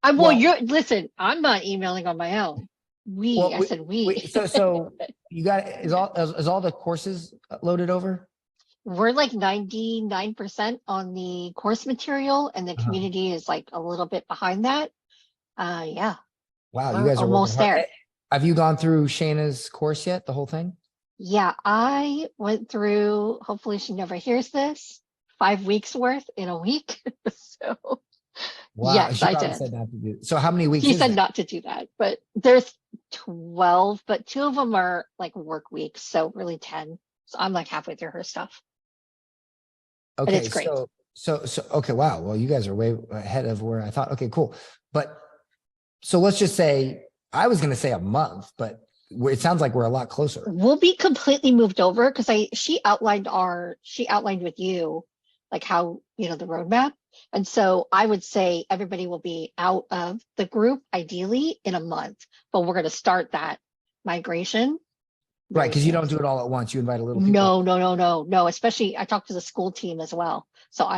Listen, I'm not emailing on my own. I said we. So you got, is all the courses loaded over? We're like 99% on the course material, and the community is like a little bit behind that. Yeah. Wow, you guys are almost there. Have you gone through Shayna's course yet, the whole thing? Yeah, I went through, hopefully she never hears this, 5 weeks worth in a week. So wow, yes, I did. Said not to do. So how many weeks? She said not to do that, but there's 12, but 2 of them are like work weeks, so really 10. So I'm like halfway through her stuff. Okay, but it's great. So okay, wow. Well, you guys are way ahead of where I thought. Okay, cool. But so let's just say, I was going to say a month, but it sounds like we're a lot closer. We'll be completely moved over because she outlined with you like how, the roadmap. And so I would say everybody will be out of the group ideally in a month, but we're going to start that migration. Right, because you don't do it all at once. You invite a little people. No. Especially I talked to the school team as well. So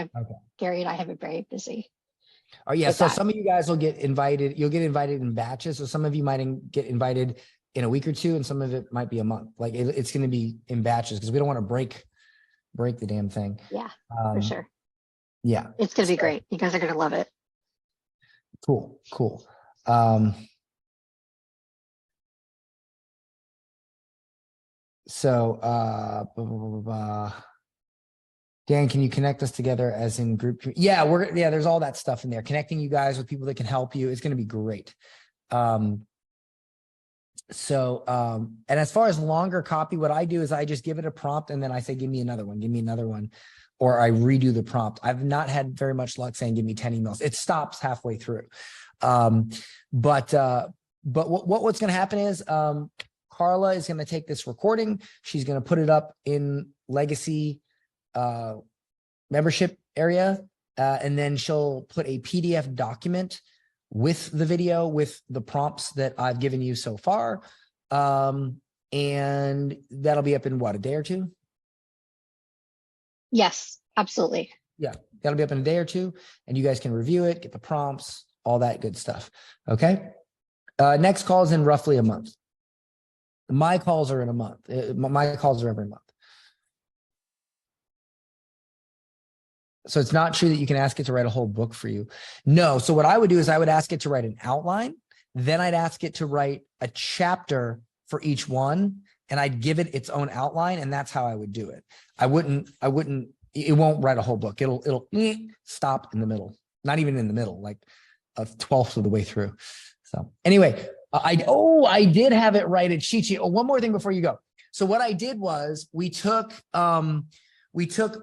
Gary and I have been very busy. Oh yeah, so some of you guys will get invited. You'll get invited in batches. So some of you might get invited in a week or two, and some of it might be a month. Like it's going to be in batches because we don't want to break the damn thing. Yeah, for sure. Yeah, it's going to be great. You guys are going to love it. Cool. Dan, can you connect us together as in group? Yeah, there's all that stuff in there. Connecting you guys with people that can help you. It's going to be great. And as far as longer copy, what I do is I just give it a prompt and then I say, give me another one, or I redo the prompt. I've not had very much luck saying, give me 10 emails. It stops halfway through. But what's going to happen is, Carla is going to take this recording. She's going to put it up in Legacy membership area, and then she'll put a PDF document with the video with the prompts that I've given you so far, and that'll be up in what, a day or two? Yes, absolutely. Yeah, that'll be up in a day or two, and you guys can review it, get the prompts, all that good stuff. Okay. Next call is in roughly a month. My calls are in a month. My calls are every month. So it's not true that you can ask it to write a whole book for you. No. So what I would do is I would ask it to write an outline. Then I'd ask it to write a chapter for each one, and I'd give it its own outline. And that's how I would do it. It won't write a whole book. It'll stop in the middle. not even in the middle, like a 12th of the way through. So anyway, I did have it right at cheat sheet. Oh, one more thing before you go. So what I did was we took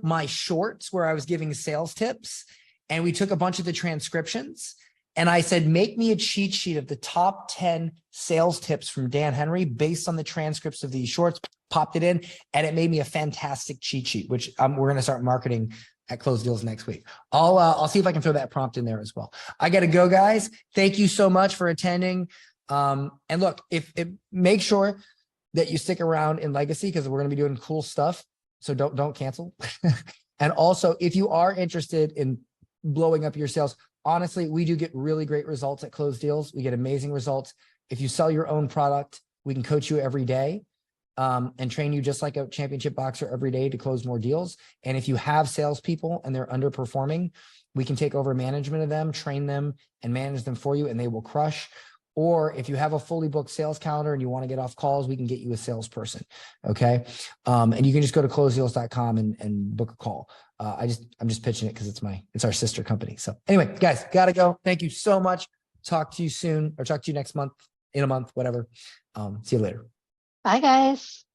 my shorts where I was giving sales tips, and we took a bunch of the transcriptions, and I said, make me a cheat sheet of the top 10 sales tips from Dan Henry based on the transcripts of these shorts, popped it in, and it made me a fantastic cheat sheet, which we're going to start marketing at Close Deals next week. I'll see if I can throw that prompt in there as well. I got to go, guys. Thank you so much for attending. And look, if make sure that you stick around in Legacy, because we're going to be doing cool stuff. So don't cancel. And also, if you are interested in blowing up your sales, honestly, we do get really great results at Close Deals. We get amazing results. If you sell your own product, we can coach you every day and train you just like a championship boxer every day to close more deals. And if you have salespeople and they're underperforming, we can take over management of them, train them, and manage them for you, and they will crush. Or if you have a fully booked sales calendar and you want to get off calls, we can get you a salesperson. Okay. And you can just go to closedeals.com and book a call. I'm just pitching it because it's our sister company. So anyway, guys, gotta go. Thank you so much. Talk to you soon, or talk to you next month, in a month, whatever. See you later. Bye, guys.